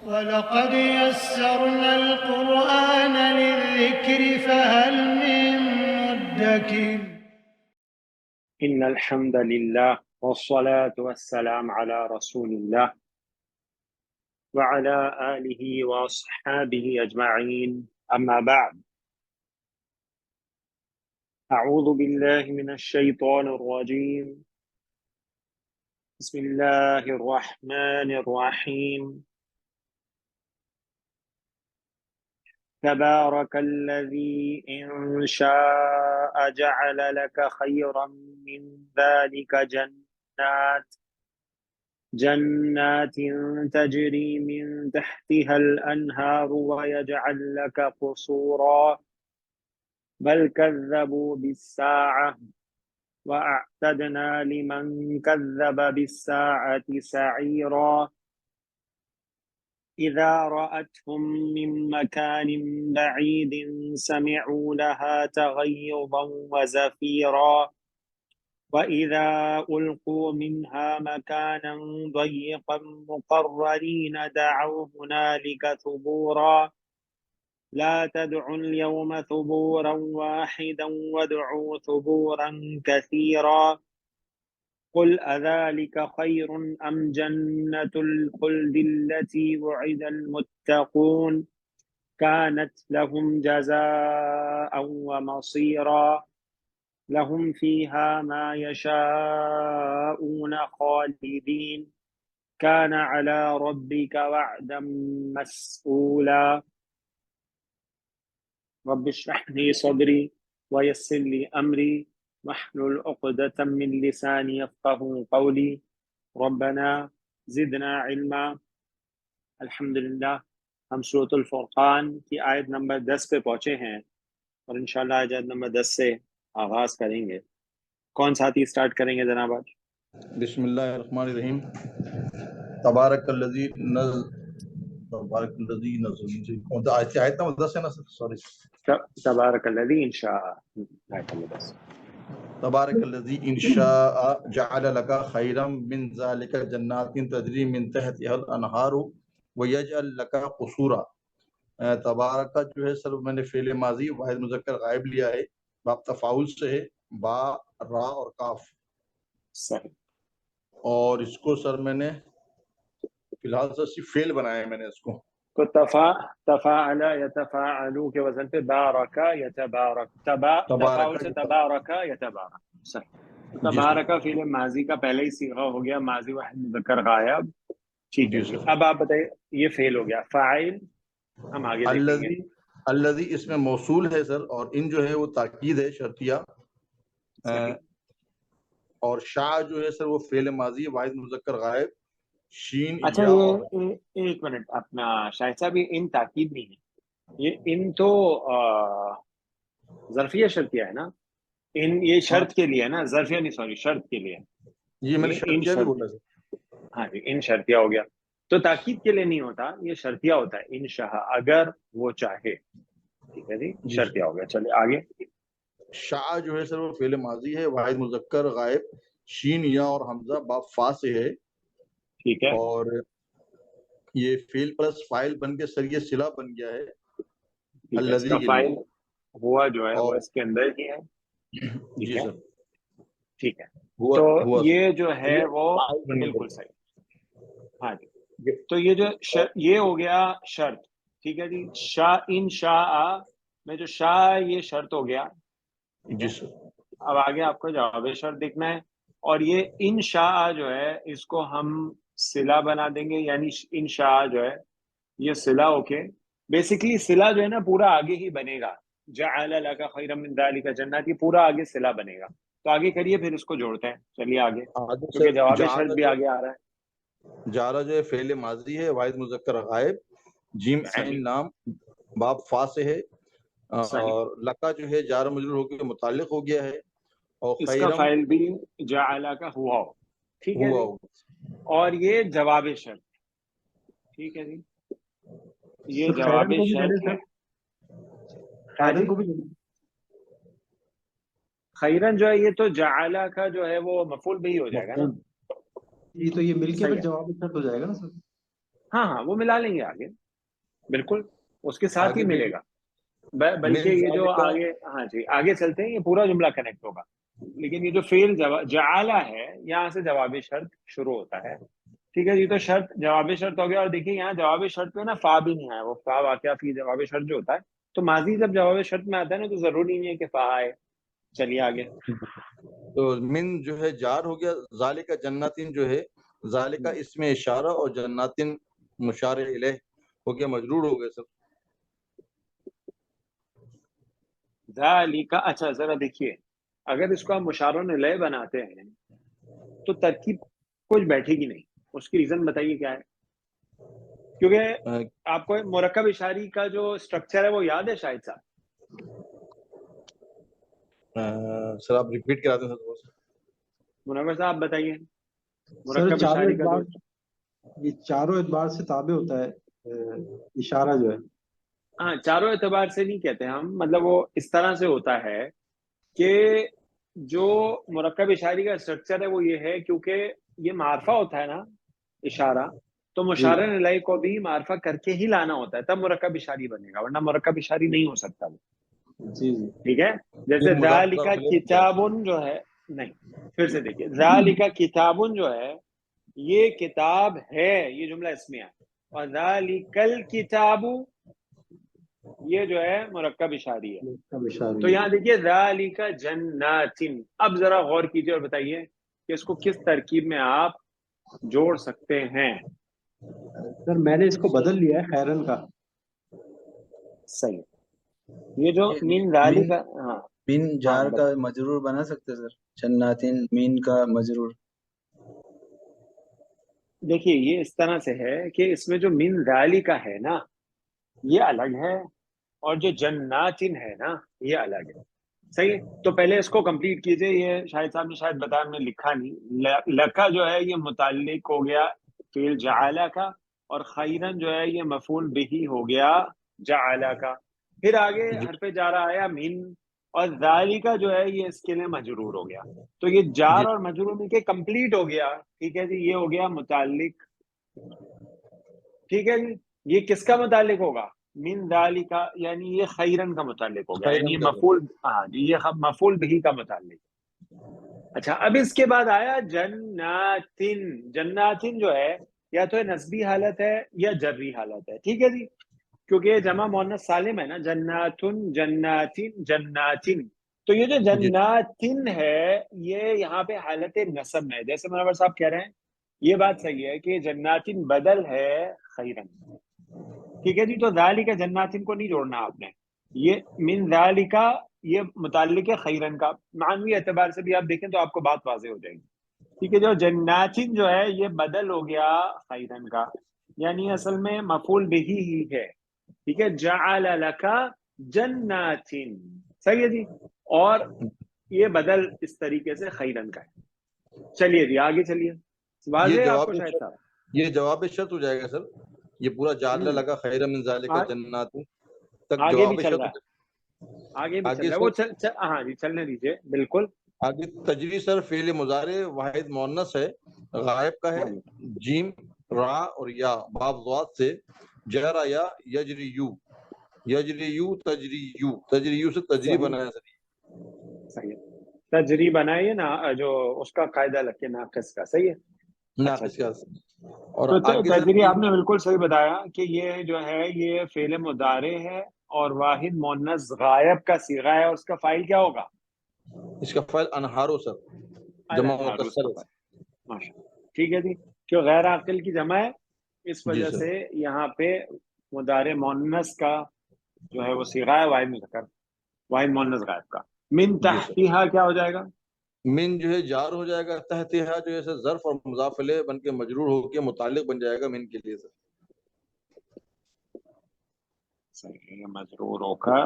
وَلَقَدْ يَسَّرْنَا الْقُرْآنَ لِلذِّكْرِ فَهَلْ مِن مُّدَّكِرٍ إن الحمد لله والصلاة والسلام على رسول الله وعلى آله وأصحابه أجمعين أما بعد أعوذ بالله من الشيطان الرجيم بسم الله الرحمن الرحيم تبارك الذي إن شاء جعل لك خيرا من ذلك جنات تجري من تحتها الأنهار ويجعل لك قصورا بل كذبوا بالساعة وأعتدنا لمن كذب بالساعة سعيرا إذا رأتهم من مكان بعيد سمعوا لها تغيظا وزفيرا وإذا ألقوا منها مكانا ضيقا مقرنين دعوا هنالك ثبورا لا تدعوا اليوم ثبورا واحدا وادعوا ثبورا كثيرا قل أذلك خير أم جنة الخلد التي وعد المتقون كانت لهم جزاء ومصيرا لهم فيها ما يشاءون خالدين كان على ربك وعدا مسئولا رب اشرح لي صدري ويسر لي أمري واحلل عقدة من لساني يفقهوا قولي ربنا زدنا علما الحمدللہ ہم سورۃ الفرقان کی آیت نمبر 10 پہ پہنچے ہیں اور انشاءاللہ آیت نمبر 10 سے آغاز کریں گے۔ کون ساتھی سٹارٹ کریں گے جناب آج؟ بسم اللہ الرحمن الرحیم۔ تبارک الذی نزل کون سا آیت نمبر 10 ہے نا سوری، تبارک الذی انشاء آیت نمبر 10۔ تبارک الذی انشاء جعل لک خیرا من ذلک جنات تجری من تحتها الانہار ویجعل لک قصورا۔ تبارک جو ہے سر میں نے فعل ماضی واحد مذکر غائب لیا ہے، باب تفاعل سے ہے، با را اور کاف صحیح، اور اس کو سر میں نے فی الحال سر صرف فعل بنایا ہے میں نے اس کو۔ تو تفاعل یتفاعلو کے وزن پہ بارکا یتبارک، تفاعل سے تبارکا یتبارک، صحیح۔ تبارکا فعل ماضی کا پہلے ہی صیغہ ہو گیا، ماضی واحد مذکر غائب، ٹھیک ہے۔ اب آپ بتائیے، یہ فعل ہو گیا، فاعل ہم آگے دیکھیں گے۔ الذی اس میں موصول ہے سر، اور ان جو ہے وہ تاکید ہے شرطیہ، اور شاء جو ہے سر وہ فعل ماضی واحد مذکر غائب، شین اچھا یا یہ ایک منٹ، اپنا شاہد صاحب یہ ان تاکید نہیں ہے، یہ ان تو ظرفیہ شرطیہ ہے نا، ان یہ شرط کے لیے ہے نا، ظرفیہ نہیں، سوری شرط کے لیے، یہ میں نے شرطیہ بھی بولا سر۔ ہاں جی، ان شرطیہ ہو گیا، تو تاکید کے لیے نہیں ہوتا، یہ شرطیہ ہوتا ہے، ان شاء اگر وہ چاہے، ٹھیک ہے جی، شرطیہ ہو گیا۔ چلیے آگے۔ شاء جو ہے سر وہ فعل ماضی ہے واحد مذکر غائب، شین یا اور حمزہ باب فا سے ہے، ٹھیک ہے، اور یہ فعل پلس فاعل بن کے سر یہ صلہ بن گیا ہے اس کا فائل ہوا جو ہے وہ اس کے اندر ہی ہے، جی سر، ٹھیک ہے۔ تو یہ جو ہے وہ بالکل صحیح، ہاں جی۔ تو یہ جو یہ ہو گیا شرط، ٹھیک ہے جی۔ شاء ان شاء میں جو شاء یہ شرط ہو گیا، جی سر۔ اب آگے آپ کو جواب شرط دیکھنا ہے، اور یہ ان شاء جو ہے اس کو ہم صلہ بنا دیں گے، یعنی ان شاء جو ہے یہ صلہ ہو کے بیسیکلی صلہ جو ہے نا پورا آگے ہی بنے گا، جعل لک خیرا من ذلک جنات، یہ پورا آگے صلہ بنے گا۔ تو آگے کریے، پھر اس کو جوڑتے ہیں، چلیے آگے، کیونکہ جواب شرط بھی آگے آ رہا ہے۔ جارہ جو ہے فعل ماضی ہے واحد مذکر غائب، جیم عین لام باب فا سے ہے، اور لکا جو ہے جار مجرور ہو کے متعلق ہو گیا ہے، اور اس کا فائل بھی جعل کا ہوا ہو، ٹھیک ہے جی، اور یہ جواب شرط، ٹھیک ہے جی، یہ جواب شرط ہے۔ خیرن جو ہے یہ تو جعل کا جو ہے وہ مفعول بھی ہو جائے گا نا، یہ تو یہ مل کے پھر جواب شرط ہو جائے گا نا سر۔ ہاں ہاں وہ ملا لیں گے آگے، بالکل اس کے ساتھ ہی آگے بھی ملے گا، بلکہ من یہ جو ذالک، آگے، ہاں جی آگے چلتے ہیں، یہ پورا جملہ کنیکٹ ہوگا، لیکن یہ جو فعل جعلہ ہے یہاں سے جواب شرط شروع ہوتا ہے، ٹھیک ہے جی، تو شرط جواب شرط ہو گیا، اور دیکھیے یہاں جواب شرط میں نا فا بھی نہیں آیا، وہ فا واقعہ فی جواب شرط جو ہوتا ہے، تو ماضی جب جواب شرط میں آتا ہے نا تو ضروری نہیں ہے کہ فا آئے۔ چلیے آگے، تو من جو ہے جار ہو گیا، ذالک جناتین جو ہے ذالک اس میں اشارہ، اور جناتین مشار الیہ ہو گیا، مجرور ہو گیا سر۔ ذالک، اچھا ذرا دیکھیے، اگر اس کو ہم مشارون الیہ بناتے ہیں تو ترکیب کچھ بیٹھے گی نہیں، اس کی ریزن بتائیے کیا ہے؟ کیونکہ آپ کو مرکب اشاری کا جو سٹرکچر ہے وہ یاد ہے شاہد صاحب؟ سر آپ ریپیٹ کرا دیں سر۔ منور صاحب آپ بتائیے، سر مرکب چاروں اشاری کا جو، اعتبار، یہ چاروں اعتبار سے تابع ہوتا ہے اشارہ جو ہے۔ ہاں چاروں اعتبار سے نہیں کہتے ہم، مطلب وہ اس طرح سے ہوتا ہے کہ جو مرکب اشاری کا سٹرکچر ہے وہ یہ ہے، کیونکہ یہ معرفہ ہوتا ہے نا اشارہ، تو مشارن الیہ کو بھی معرفہ کر کے ہی لانا ہوتا ہے، تب مرکب اشاری بنے گا، ورنہ مرکب اشاری نہیں ہو سکتا وہ، جی جی ٹھیک ہے؟ جیسے ذالک کتابن جو ہے، نہیں پھر سے دیکھیے، ذالک کتابن جو ہے یہ کتاب ہے، یہ جملہ اس میں ہے، اور ذالک الکتاب یہ جو ہے مرکب اشاری ہے، مرکب اشاری تو یہاں دیکھیے ذالک جناتن، اب ذرا غور کیجیے اور بتائیے کہ اس کو کس ترکیب میں آپ جوڑ سکتے ہیں؟ سر میں نے اس کو بدل لیا ہے خیرن کا۔ صحیح، یہ جو من ذالک، ہاں مین ہاں جار کا مجرور بنا سکتے سر، جناتین مین کا مجرور۔ دیکھیے یہ اس طرح سے ہے کہ اس میں جو من ذالک ہے نا یہ الگ ہے، اور جو جناتن ہے نا یہ الگ ہے، صحیح ہے؟ تو پہلے اس کو کمپلیٹ کیجئے، یہ شاہد صاحب نے شاید بتایا، میں لکھا نہیں، لکا جو ہے یہ متعلق ہو گیا فعل جعلہ کا، اور خیرن جو ہے یہ مفعول بہی ہو گیا جعلہ کا، پھر آگے حرف جارہ آیا من، اور ذالکہ جو ہے یہ اس کے لیے مجرور ہو گیا، تو یہ جار اور مجرور مل کے کمپلیٹ ہو گیا، ٹھیک ہے جی، یہ ہو گیا متعلق، ٹھیک ہے جی، یہ کس کا متعلق ہوگا؟ من ذالک، یعنی یہ خیرن کا متعلق ہو گیا، یعنی یہ مفعول، ہاں جی یہ مفعول بہی کا متعلق۔ اچھا اب اس کے بعد آیا جناتن، جناتن جو ہے یا تو نسبی حالت ہے یا جری حالت ہے، ٹھیک ہے جی، کیونکہ یہ جمع مؤنث سالم ہے نا، جناتن جناتن جناتن، تو یہ جو جناتن ہے یہ یہاں پہ حالت نصب میں ہے، جیسے منور صاحب کہہ رہے ہیں یہ بات صحیح ہے کہ جناتن بدل ہے خیرن، ٹھیک ہے جی، تو ذالک جناتن کو نہیں جوڑنا آپ نے، یہ من ذالک یہ متعلق ہے خیرن کا، معنوی اعتبار سے بھی آپ دیکھیں تو آپ کو بات واضح ہو جائے گی، ٹھیک ہے، جو جناتن جو ہے یہ بدل ہو گیا خیرن کا، یعنی اصل میں مفعول بہی ہی ہے، ٹھیک ہے، جعل لک جناتن، صحیح ہے جی، اور یہ بدل اس طریقے سے خیرن کا ہے۔ چلیے جی آگے چلیے، واضح ہے آپ کو شاید صاحب؟ یہ جواب شرط ہو جائے گا سر، یہ پورا جعل لگا خیر من ذالک جنات تک آگے بھی جواب چل شرط رہا ہو ہے، جائے آگے بھی چل آگے رہا ہے وہ ہاں جی چلنے دیجیے، بالکل، آگے تجری سر فعل مضارع واحد مؤنث ہے، غائب کا ہے، ہاں جی، جیم را اور یا باب ضاد سے، جرا یا یجریو، یجریو تجریو، تجریو سے تجری صحیح بنایا سر، صحیح ہے، تجری بنائیے نا جو اس کا قاعدہ لگ کے ناقص کا، صحیح ہے، اچھا ناقص اچھا، کا، اور تو آگے سر تجری آپ نے بالکل صحیح بتایا کہ یہ جو ہے یہ فعل مضارع ہے اور واحد مؤنث غائب کا صیغہ ہے، اور اس کا فاعل کیا ہوگا؟ اس کا فعل انہارو سر، جمع الانہار، اس مکسر کا ہے فاعل، ماشاء اللہ، ٹھیک ہے جی، کیوں غیر عاقل کی جمع ہے، اس جی وجہ سر، سے یہاں پہ مضارع مؤنث کا جو ہے وہ صیغہ ہے واحد مذکر، واحد مؤنث غائب کا، من جی سر، تحتہا کیا ہو جائے گا؟ من جو ہے جار ہو جائے گا، تحتہا جو ہے سر ظرف اور مضاف الیہ بن کے مجرور ہو کے متعلق بن جائے گا من کے لیے سر، صحیح، مجرور ہو کر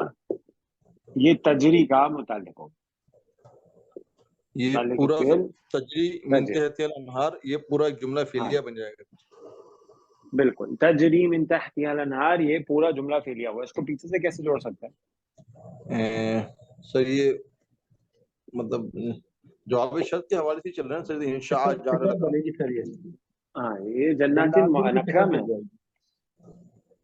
یہ تجری کا متعلق ہوگا، یہ متعلق پورا فعل تجری من تجری، تحتها الانہار، یہ پورا ایک جملہ ہاں فعلیہ بن جائے گا۔ بالکل، تجری من تحتها الانہار یہ پورا جملہ فعلیہ ہوا، اس کو پیچھے سے کیسے جوڑ سکتے ہیں؟ سر یہ مطلب جواب شرط کے حوالے سے چل رہے ہیں سر، انشاء جعل صفت لگا، بنے گی سر، یہ ہاں یہ جناتن جناتین کی نکرہ صفت میں، بن جائے گی۔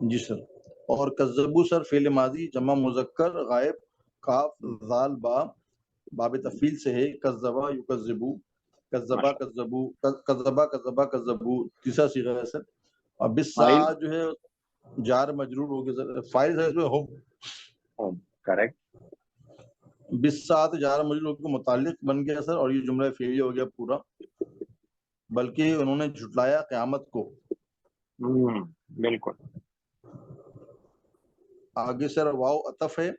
جی سر. اور کذبو سر فعل ماضی جمع مذکر غائب کاف ذال با باب تفعیل سے ہے. کذبا یکذبو کذبا کذبو کذبا کذبا کذبو تیسرا صیغہ ہے سر. اور بالساعہ جو ہے جار مجرور ہو گیا سر. فاعل ہے اس میں ہم. کریکٹ. بالساعہ جار مجرور کو متعلق بن گیا سر, اور یہ جملہ فعلیہ ہو گیا پورا. بلکہ انہوں نے جھٹلایا قیامت کو. بالکل. آگے سر واو عطف ہے,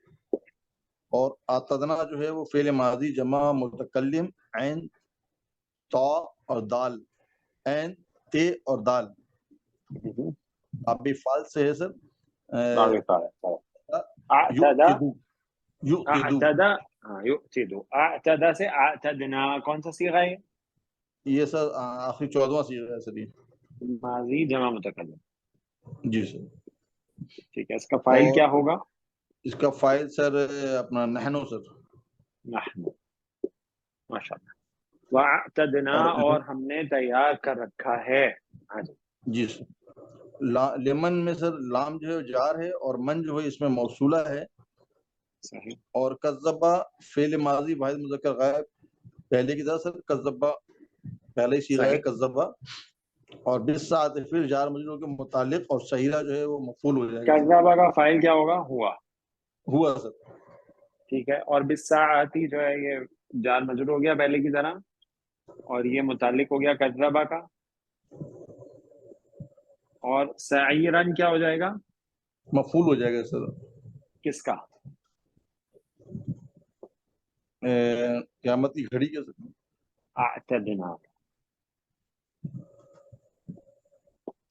اور اعتدنا جو ہے وہ فعل ماضی جمع متکلم عین تا اور دال, عین تے اور دال ابھی فال سے ہے سر. اعتدى سے اعتدنا کون سا صیغہ ہے؟ یہ سر آخری 14واں صیغہ ہے سر. یہ ماضی جمع متکلم. جی سر. ٹھیک ہے, اس کا فاعل کیا ہوگا؟ اس کا فاعل سر اپنا نحنو سر. نحن. ماشاءاللہ. واعتدنا اور ہم نے تیار کر رکھا ہے. جی سر. لمن میں سر لام جو ہے جار ہے, اور من جو ہے اس میں موصولہ ہے. صحیح. اور کذبا فعل ماضی واحد مذکر غائب پہلے کی طرح سر. کذبا پہلے ہی صیغہ ہے کذبا, اور بالساعۃ پھر جار مجرور کے متعلق, اور صحیحہ جو ہے وہ مفعول ہو جائے گا. کذبا کا فاعل کیا ہوگا؟ ہوا سر. ٹھیک ہے. اور بالساعۃ جو ہے یہ جار مجرور ہو گیا پہلے کی طرح, اور یہ متعلق ہو گیا کذبا کا. اور سعیرن کیا ہو جائے گا؟ مفعول ہو جائے گا سر. کس کا؟ قیامت کی گھڑی کے سر. اعتدنا.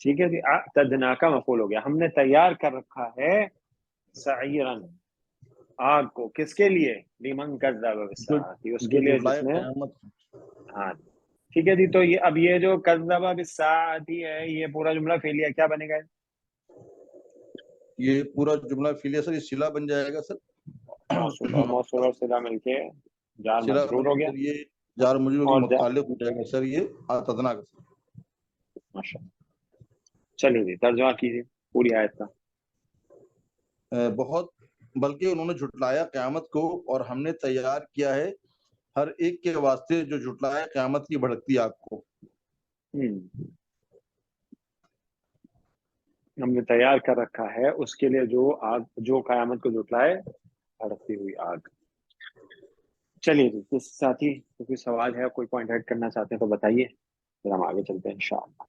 ٹھیک ہے جی. اعتدنا کا مفعول ہو گیا. ہم نے تیار کر رکھا ہے سعیرن آگ کو. کس کے لیے؟ لمن کذب بالساعۃ, اس کے لیے جس نے. ہاں ٹھیک ہے جی. تو یہ اب یہ جو کذب بالساعۃ ہے یہ پورا جملہ فعلیہ کیا بنے گا؟ یہ پورا جملہ فعلیہ سر یہ صلہ بن جائے گا سر. موصول اور صلہ مل کے جار مجرور ہو گیا. یہ جار مجرور کے اور متعلق ہو جائے گا سر یہ اعتدنا کا سر. ماشاءاللہ. چلیے جی ترجمہ کیجیے پوری آیت کا. بہت بلکہ انہوں نے جھٹلایا قیامت کو, اور ہم نے تیار کیا ہے ہر ایک کے واسطے جو جھٹلایا قیامت کی بھڑکتی آگ کو. ہم نے تیار کر رکھا ہے اس کے لیے جو آگ, جو قیامت کو جھٹلائے بھڑکتی ہوئی آگ. چلیے جی. کس ساتھی کوئی سوال ہے, کوئی پوائنٹ ایڈ کرنا چاہتے ہیں تو بتائیے, پھر ہم آگے چلتے ہیں انشاءاللہ.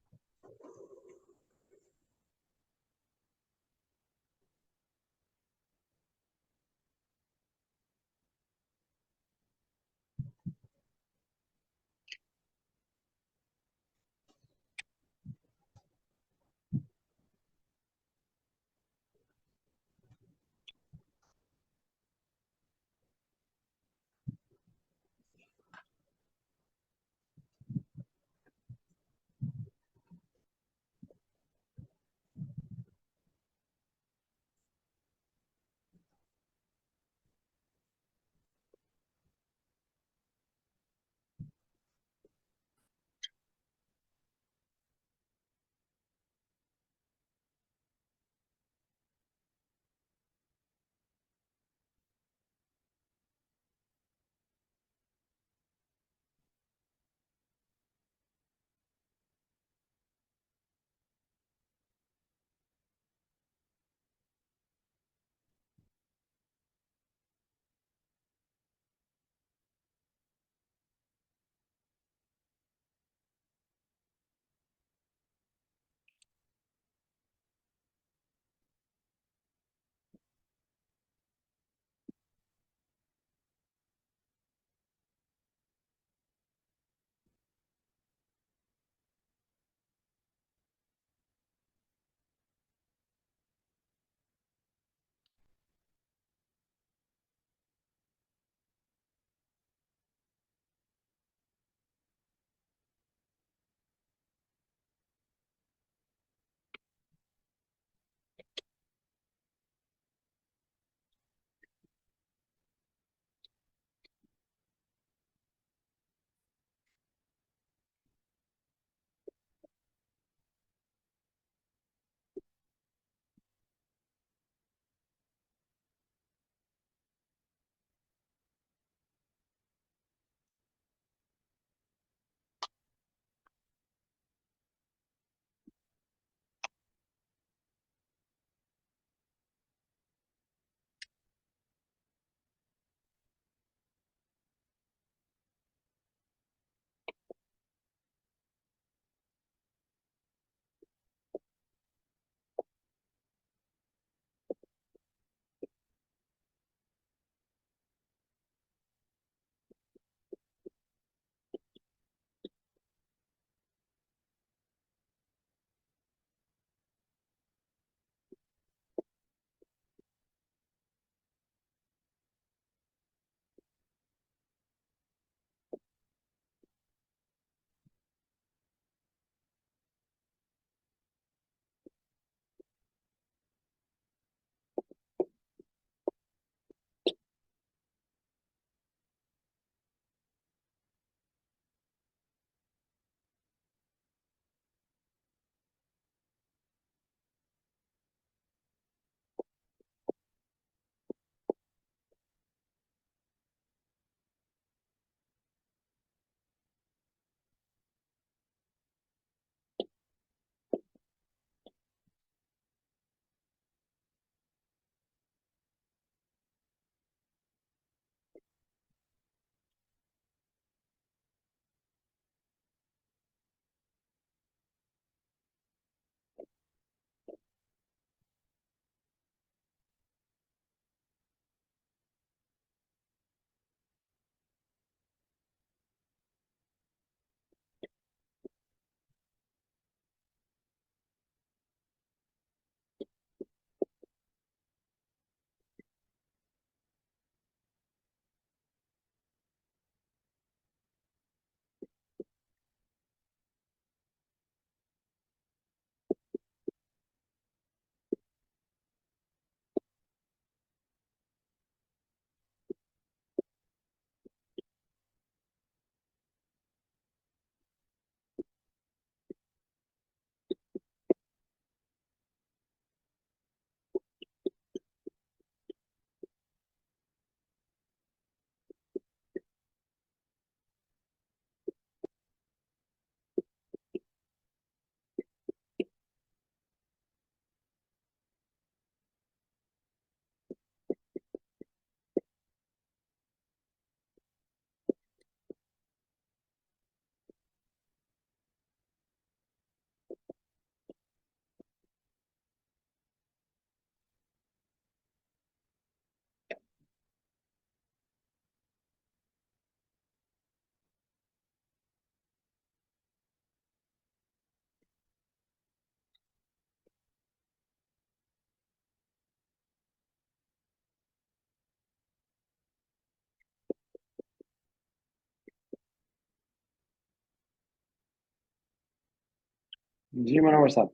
جی منور صاحب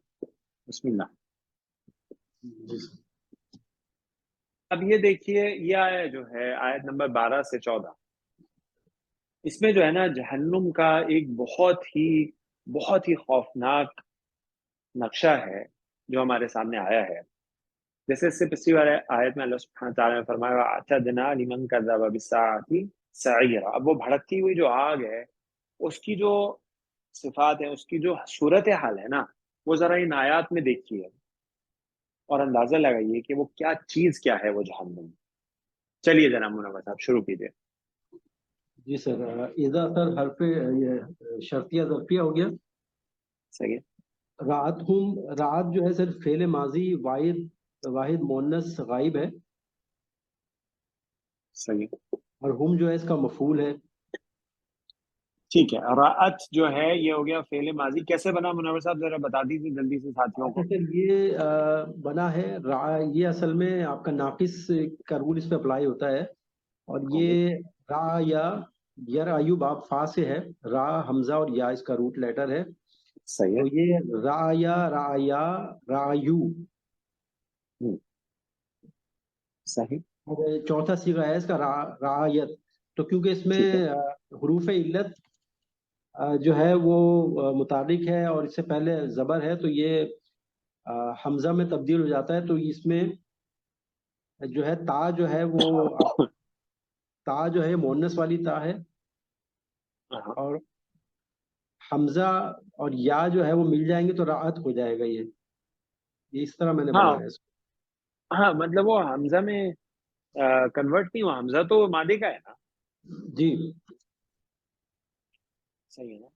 بسم اللہ. جی سر. اب یہ دیکھیے یہ آیا جو ہے آیت نمبر 12 سے 14، اس میں جو ہے نا جہنم کا ایک بہت ہی خوفناک نقشہ ہے جو ہمارے سامنے آیا ہے. جیسے اس سے پچھلی والے آیت میں اللہ سبحانہ تعالیٰ نے فرمایا وَأَعْتَدْنَا لِمَنْ كَذَّبَ بِالسَّاعَةِ سَعِيرًا. اب وہ بھڑکتی ہوئی جو آگ ہے اس کی جو صفات ہے، اس کی جو صورت حال ہے نا، وہ ذرا ان آیات میں دیکھیے اور اندازہ لگائیے کہ وہ کیا ہے وہ جہنم. چلیے جناب منور صاحب شروع کیجیے. جی سر. اذا سر حرف یہ شرطیہ ظرفیہ ہو گیا. صحیح ہے. رات جو ہے سر فعل ماضی واحد مؤنث غائب ہے، صحیح اور ہم جو ہے اس کا مفعول ہے. ٹھیک ہے. رأت جو ہے یہ ہو گیا فعل ماضی. کیسے بنا منور صاحب ذرا بتا دیجیے جلدی سے ساتھیوں اچھا کو. سر یہ بنا ہے یہ اصل میں آپ کا ناقص کا رول اس پہ اپلائی ہوتا ہے، اور یہ را یا یر ایوب آپ فا سے ہے، را حمزہ اور یا اس کا روٹ لیٹر ہے، صحیح تو ہے. یہ را یو. صحیح. اور چوتھا صیغہ ہے اس کا رعایت. تو کیونکہ اس میں ٹھیک ہے. حروف علت جو ہے وہ متحرک ہے اور اس سے پہلے زبر ہے، تو یہ حمزہ میں تبدیل ہو جاتا ہے. تو اس میں جو ہے تا جو ہے وہ تا جو ہے مؤنث والی تا ہے، ہاں اور حمزہ اور یا جو ہے وہ مل جائیں گے تو راحت ہو جائے گا. یہ اس طرح میں نے ہاں بنایا اس کو. ہاں مطلب وہ حمزہ میں کنورٹ نہیں ہوا. حمزہ تو مادے کا ہے نا. جی صحیح ہے نا.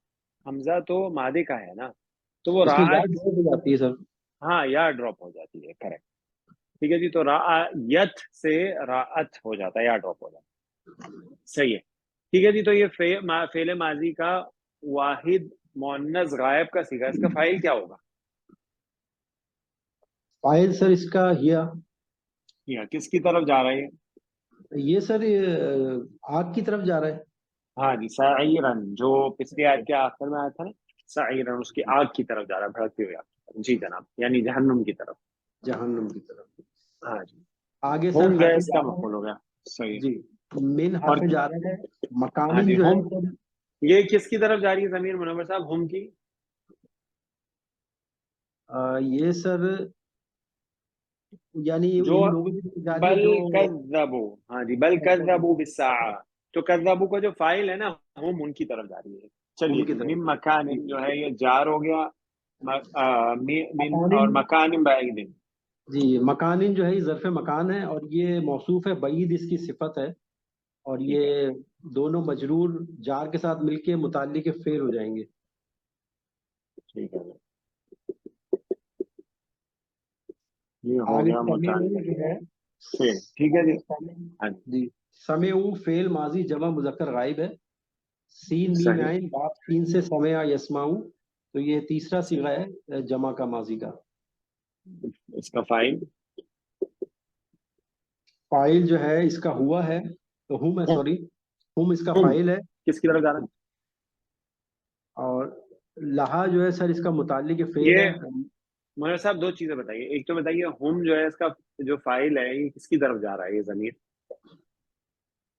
حمزہ تو مادے کا ہے نا، تو وہ اس میں یا راعت. ڈراپ ہو جاتی ہے سر. ہاں یا ڈراپ ہو جاتی ہے. کریکٹ. ٹھیک ہے جی. تو رعایت سے راعت ہو جاتا ہے، یا ڈراپ ہو جاتا ہے. صحیح ہے. ٹھیک ہے جی. تو یہ فعل ماضی کا واحد مؤنث غائب کا صیغہ، اس کا فاعل کیا ہوگا؟ فائل سر اس کا ہیا. یا کس کی طرف جا رہی ہے؟ یہ سر آگ کی طرف جا رہا ہے. ہاں جی سعیرن، جو پچھلی آیت کے آخر میں آیا تھا نا، سعیرن اس کی آگ کی طرف جا رہا ہے، بھڑکتی ہوئی آگ کی طرف. جی جناب، یعنی جہنم کی طرف. جہنم کی طرف. ہاں جی. آگے سر ہوم جو ہے حرف اس کا جارہ مفعول ہو گیا. صحیح. ہے. جی من اور حرف جا رہا ہے. ہاں مکانن جی جو ہے ہوم، یہ کس کی طرف جا رہی ہے ضمیر منور صاحب؟ ہوم کی. یہ سر یعنی جو ان لوگوں کی طرف جا رہی ہے بل جو کذبوا، ہاں جی بل کذبوا بالساعہ، تو کذبوا کا جو فاعل ہے نا ہم ان کی طرف جا رہی ہے. چلیے ان کی جی. طرف. من مکان جو ہے یہ جار ہو گیا، من اور مکانن. مکان بعید. جی مکانن جو ہے یہ ظرف مکان ہے، اور یہ موصوف ہے، بعید اس کی صفت ہے، اور ٹھیک ہے. یہ دونوں مجرور جار کے ساتھ مل کے متعلق فعل ہو جائیں گے. ٹھیک ہے. یہ ہو آگے گیا سمیع متعلق. جو ہے. ٹھیک ہے جی. ہاں جی. جی سمیع فعل ماضی جمع مذکر غائب ہے. سین میم صحیح. عین باب سین سے سمع یسمعو، تو یہ تیسرا صیغہ ہے جمع کا ماضی کا. اس کا فاعل فاعل جو ہے اس کا ہوا ہے، تو ہم ہے، سوری ہم اس کا ہم فاعل ہے. کس کی طرف جا رہا ہے؟ اور لہا جو ہے سر اس کا متعلق فعل ہے. یہ مولانا صاحب دو چیزیں بتائیے. ایک تو بتائیے ہم جو ہے اس کا جو فاعل ہے یہ کس کی طرف جا رہا ہے یہ ضمیر؟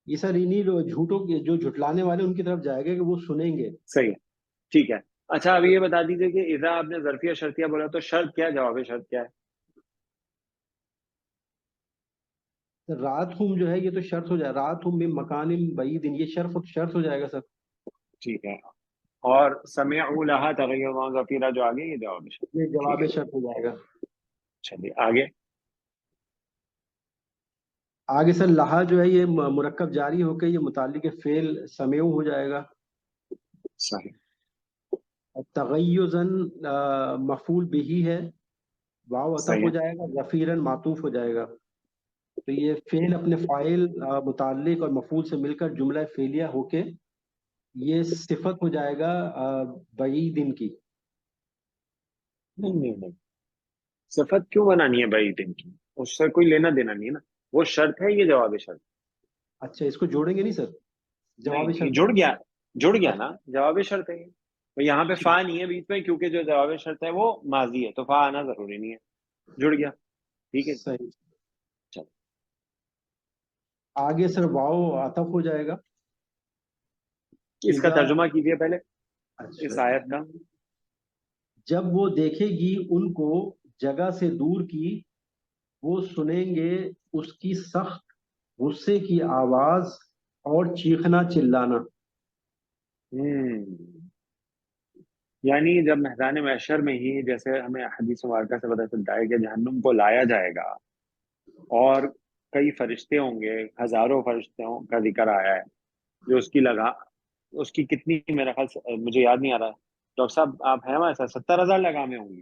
یہ سر انہی جھوٹوں کے جو جھٹلانے والے ان کی طرف جائے گا کہ وہ سنیں گے. صحیح ہے. ٹھیک ہے. اچھا اب یہ بتا دیجیے کہ اذا آپ نے ظرفیہ شرطیہ بولا تو شرط کیا، جواب شرط کیا ہے؟ رات ہم جو ہے یہ تو شرط ہو جائے، رات ہم من مکان بعید، یہ شرط ہو جائے گا سر. ٹھیک ہے. اور سمعوا لها تغیرا ظفیرہ جو آگے یہ جواب شرط. یہ ٹھیک جواب ہے. شرط ہو جائے گا. چلیے آگے. آگے سر لہا جو ہے یہ مرکب جاری ہو کے یہ متعلق فعل سمیع ہو جائے گا. صحیح. تغیزن مفعول بہی ہے، واو عطف صحیح ہو ہے. جائے گا، ظفیرن معطوف ہو جائے گا. تو یہ فعل اپنے فاعل متعلق اور مفعول سے مل کر جملہ فعلیہ ہو کے یہ صفت ہو جائے گا بعید کی. نہیں صفت کیوں بنانی ہے بھائی دن کی؟ اس سے کوئی لینا دینا نہیں ہے نا. وہ شرط ہے، یہ جواب شرط. اچھا اس کو جوڑیں گے نہیں سر؟ جواب نہیں شرط. جڑ گیا نا، جواب شرط ہے یہ. تو یہاں پہ فا نہیں ہے بیچ میں، کیونکہ جو جواب شرط ہے وہ ماضی ہے، تو فا آنا ضروری نہیں ہے، جڑ گیا. ٹھیک ہے، صحیح. چلو. آگے سر واو عطف ہو جائے گا. اس کا اذا، ترجمہ کیجیے پہلے اس اچھا، آیت کا. جب وہ دیکھے گی ان کو جگہ سے دور کی، وہ سنیں گے اس کی سخت غصے کی آواز اور چیخنا چلانا. یعنی جب میدان محشر میں ہی، جیسے ہمیں حدیث مبارکہ سے پتہ چلتا ہے کہ جہنم کو لایا جائے گا اور کئی فرشتے ہوں گے، ہزاروں فرشتوں کا ذکر آیا ہے جو اس کی کتنی، میرا خیال سے مجھے یاد نہیں آ رہا. ڈاکٹر صاحب آپ ہیں وہاں؟ 70,000 لگامیں ہوں گی.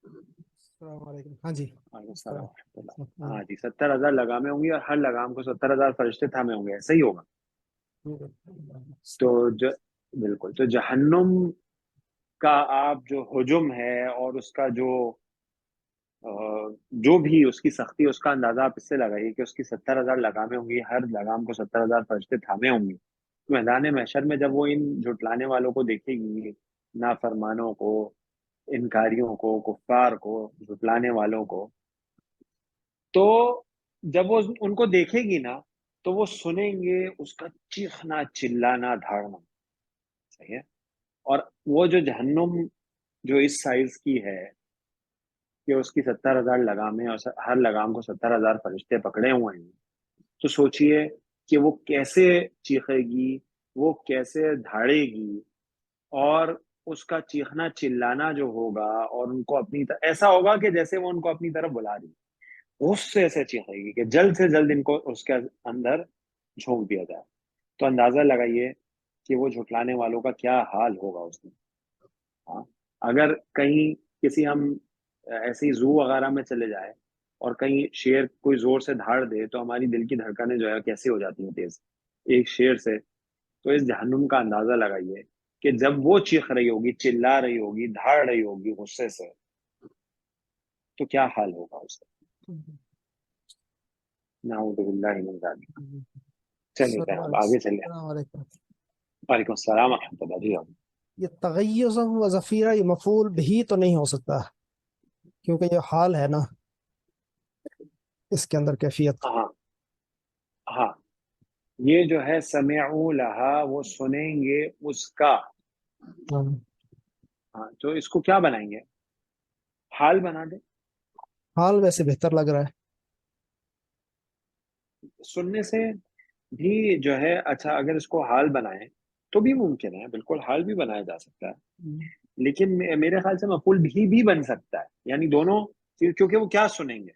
السلام علیکم. ہاں جی. وعلیکم السلام ورحمۃ اللہ. ہاں جی، 70,000 لگامیں ہوں گی اور ہر لگام کو 70,000 فرشتے تھامے ہوں گے، ایسا ہی ہوگا. تو بالکل، تو جہنم کا آپ جو حجم ہے اور اس کا جو بھی اس کی سختی، اس کا اندازہ آپ اس سے لگائیے کہ اس کی 70,000 لگامیں ہوں گی، ہر لگام کو 70,000 فرشتے تھامے ہوں گے. میدان محشر میں جب وہ ان جھٹلانے والوں کو دیکھے گی، نافرمانوں کو، انکاریوں کو، کفار کو، جھٹلانے والوں کو، تو جب وہ ان کو دیکھے گی نا تو وہ سنیں گے اس کا چیخنا چلانا دھاڑنا. صحیح ہے. اور وہ جو جہنم جو اس سائز کی ہے کہ اس کی 70,000 لگامیں اور ہر لگام کو 70,000 فرشتے پکڑے ہوئے ہیں، تو سوچئے کہ وہ کیسے چیخے گی، وہ کیسے دھاڑے گی، اور اس کا چیخنا چلانا جو ہوگا، اور ان کو اپنی ایسا ہوگا کہ جیسے وہ ان کو اپنی طرف بلا رہی، غصے سے چیخے گی کہ جلد سے جلد ان کو اس کے اندر جھونک دیا جائے. تو اندازہ لگائیے کہ وہ جھٹلانے والوں کا کیا حال ہوگا اس میں. ہاں، اگر کہیں کسی ہم ایسی زو وغیرہ میں چلے جائے اور کہیں شیر کوئی زور سے دھاڑ دے تو ہماری دل کی دھڑکنیں جو ہے کیسی ہو جاتی ہیں تیز ایک شیر سے. تو اس جہنم کا اندازہ لگائیے کہ جب وہ چیخ رہی ہوگی، چلا رہی ہوگی، دھاڑ رہی ہوگی غصے سے، تو کیا حال ہوگا اس کا. نعوذ باللہ من ذالک. چلیے جناب آگے چلیے. السلام علیکم. وعلیکم السلام ورحمۃ اللہ. جی یہ تغیظ و ظفیرہ، یہ مفعول بھی تو نہیں ہو سکتا کیونکہ یہ حال ہے نا اس کے اندر کیفیت. ہاں ہاں، یہ جو ہے سمعوا لہا، وہ سنیں گے اس کا. ہاں، تو اس کو کیا بنائیں گے؟ حال بنا دیں. حال ویسے بہتر لگ رہا ہے. سننے سے بھی جو ہے، اچھا اگر اس کو حال بنائیں تو بھی ممکن ہے، بالکل حال بھی بنایا جا سکتا ہے، لیکن میرے خیال سے مفعول بھی بن سکتا ہے. یعنی دونوں چیز، کیونکہ وہ کیا سنیں گے،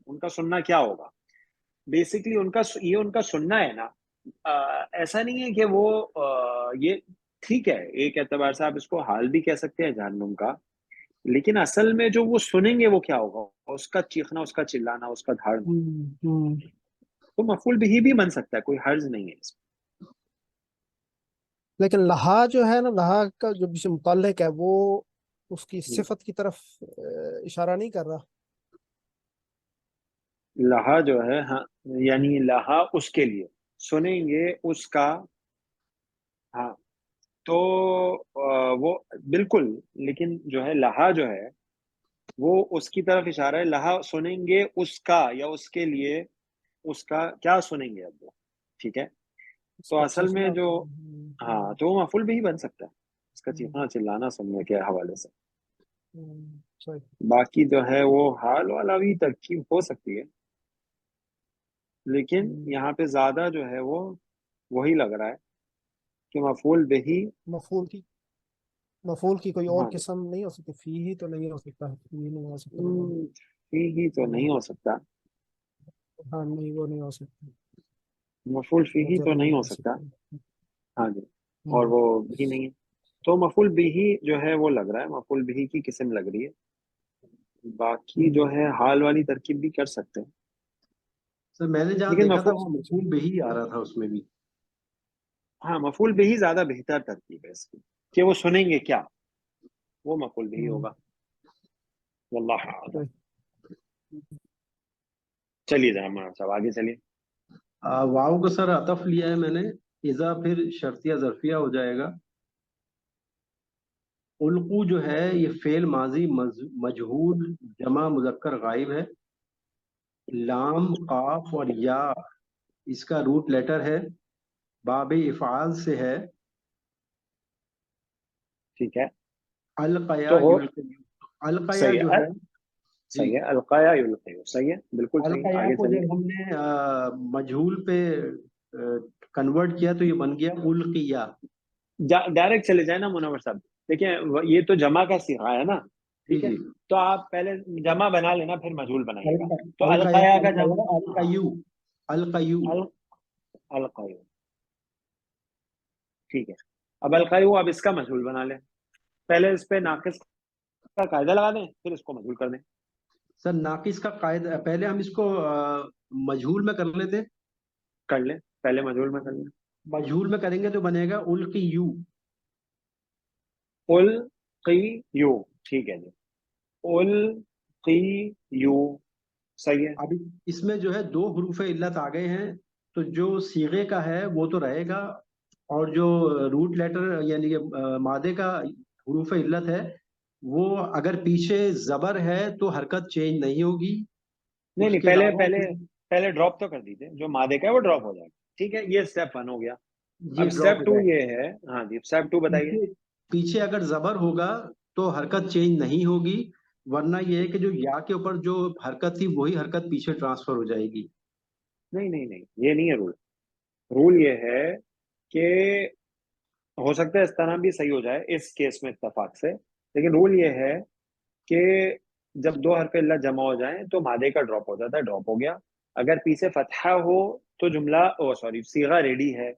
ان کا سننا کیا ہوگا. بیسکلی ان کا سننا ہے نا. ایسا نہیں ہے کہ وہ یہ ٹھیک ہے، ایک اعتبار سے آپ اس کو حال بھی کہہ سکتے ہیں جہنم کا، لیکن اصل میں جو وہ سنیں گے وہ کیا ہوگا، اس کا چیخنا، اس کا چلانا، اس کا دھاڑنا. تو مفعول بھی بن سکتا ہے، کوئی حرج نہیں ہے اس میں. لیکن لہا جو ہے نا، لہا کا جو سے متعلق ہے وہ اس کی صفت کی طرف اشارہ نہیں کر رہا. لہا جو ہے، ہاں، یعنی لہا اس کے لیے، سنیں گے اس کا. ہاں، تو وہ بالکل، لیکن جو ہے لہا جو ہے وہ اس کی طرف اشارہ ہے. لہا سنیں گے اس کا یا اس کے لیے، اس کا کیا سنیں گے اب وہ. ٹھیک ہے، اس تو کا اصل میں چیخنا. جو، ہاں، تو وہ مفعول بھی بن سکتا ہے اس کا چیخنا چلانا سننے کے حوالے سے. صحیح. باقی جو ہے وہ حال والا بھی ترکیب ہو سکتی ہے، لیکن یہاں پہ زیادہ جو ہے وہ وہی لگ رہا ہے کہ مفعول بہی. مفعول کی کوئی اور ہاں، قسم نہیں ہو سکتی. فی ہی تو نہیں ہو سکتا، فی نہیں ہو سکتا. ہی تو نہیں ہو سکتا، ہاں نہیں، وہ نہیں ہو سکتا. مفعول فی ہی تو ضرور نہیں ہو ہو سکتا. سکتا. ہاں جی، اور وہ بھی نہیں ہے. تو مفعول بہی جو ہے وہ لگ رہا ہے، مفعول بہی کی قسم لگ رہی ہے. باقی جو ہے حال والی ترکیب بھی کر سکتے ہیں، سر میں نے جہاں لیکن دیکھا تھا وہ مفعول، مفعول به ہی آ رہا تھا اس میں بھی. ہاں، مفعول بہی زیادہ بہتر ترکیب ہے اس کی، کہ وہ سنیں گے کیا، وہ مفعول بہی ہوگا. واللہ اعلم. چلیے جناب مولانا صاحب آگے چلیے. واو کو سر عطف لیا ہے میں نے، اذا پھر شرطیہ ظرفیہ ہو جائے گا. القو جو ہے یہ فعل ماضی مجہول جمع مذکر غائب ہے، لام قاف اور یا اس کا روٹ لیٹر ہے، باب افعال سے ہے، ٹھیک ہے القیا تو ہو القیا صحیح جو ہے، ہے جی، صحیح ہے، القایا یلقی، صحیح ہے، بالکل صحیح ہے، القیا آگے کو چلیے. جب ہم نے مجہول پہ کنورٹ کیا تو یہ بن گیا القیا. ڈائریکٹ چلے جائیں نا منور صاحب. دیکھیں یہ تو جمع کا صیغہ ہے نا، جی ٹھیک ہے، جی، تو آپ پہلے جمع بنا لینا پھر مجہول بنائیے گا. تو القیا القیا کا جمع، ہاں، القیو القیو. القیو، ٹھیک ہے. اب القیو، اب اس کا مجہول بنا لیں. پہلے اس پہ ناقص کا قاعدہ لگا دیں، پھر اس کو مجہول کر دیں. سر ناقص کا قاعدہ پہلے ہم اس کو مجہول میں کر لیتے، کر لیں، پہلے مجہول میں کر لیں. مجہول میں کریں گے تو بنے گا القیو. القیو، ٹھیک ہے جی، القیو، صحیح ہے. اب اس میں جو ہے دو حروف علت آ گئے ہیں، تو جو صیغے کا ہے وہ تو رہے گا، اور جو روٹ لیٹر یعنی کہ مادے کا حروف علت ہے وہ اگر پیچھے زبر ہے تو حرکت چینج نہیں ہوگی. نہیں اس نہیں، کے پہلے علاوہ پہلے پہلے ڈراپ تو کر دیجیے، جو مادے کا ہے وہ ڈراپ ہو جائے گا. ٹھیک ہے، یہ اسٹیپ 1 ہو گیا. اب یہ ڈراپ اسٹیپ ہو 2 جائے یہ ہے، ہاں جی، اسٹیپ 2 گا. بتائیے. پیچھے اگر زبر ہوگا تو حرکت چینج نہیں ہوگی، ورنہ یہ ہے کہ جو یا کے اوپر جو حرکت تھی وہی حرکت پیچھے ٹرانسفر ہو جائے گی. نہیں نہیں نہیں، یہ نہیں ہے رول. رول یہ ہے کہ ہو سکتا ہے اس طرح بھی صحیح ہو جائے اس کیس میں اتفاق سے، لیکن رول یہ ہے کہ جب دو حرف علت جمع ہو جائیں تو مادے کا ڈراپ ہو جاتا ہے. ڈراپ ہو گیا. اگر پیچھے فتحہ ہو تو جملہ صیغہ ریڈی ہے.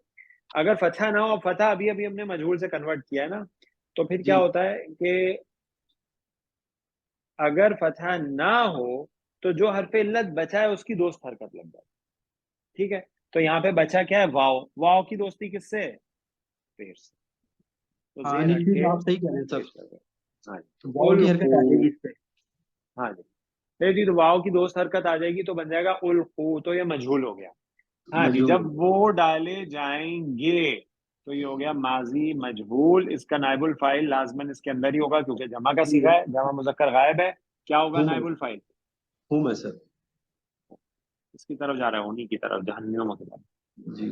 اگر فتحہ نہ ہو، فتحہ ابھی ابھی ہم نے مجہول سے کنورٹ کیا ہے نا، تو پھر کیا جی ہوتا ہے کہ اگر فتحہ نہ ہو تو جو حرف علت بچا ہے اس کی دوست حرکت لگ جائے. ٹھیک ہے، تو یہاں پہ بچا کیا ہے؟ واو. واو کی دوستی کس سے؟ پیر سے. تو ہاں، زیر اس ہٹ چیز کے آپ صحیح کہہ رہے ہیں سر، پیش کر دیں. ہاں جی، واؤ کی حرکت آ جائے القو. گی اس پہ. ہاں جی، تو واو کی دوست حرکت آ جائے گی تو بن جائے گا القو. تو یہ مجہول ہو گیا. ہاں جی، مجہول. جب وہ ڈالے جائیں گے تو یہ ہو گیا ماضی مجہول. اس کا نائب الفاعل لازماً اس کے اندر ہی ہوگا کیونکہ جمع کا صیغہ ہے، جمع مذکر غائب ہے. کیا ہوگا نائب الفاعل؟ ہوں میں سر. اس کی طرف جا رہا ہے، انہی کی طرف، جہنم کی طرف. جی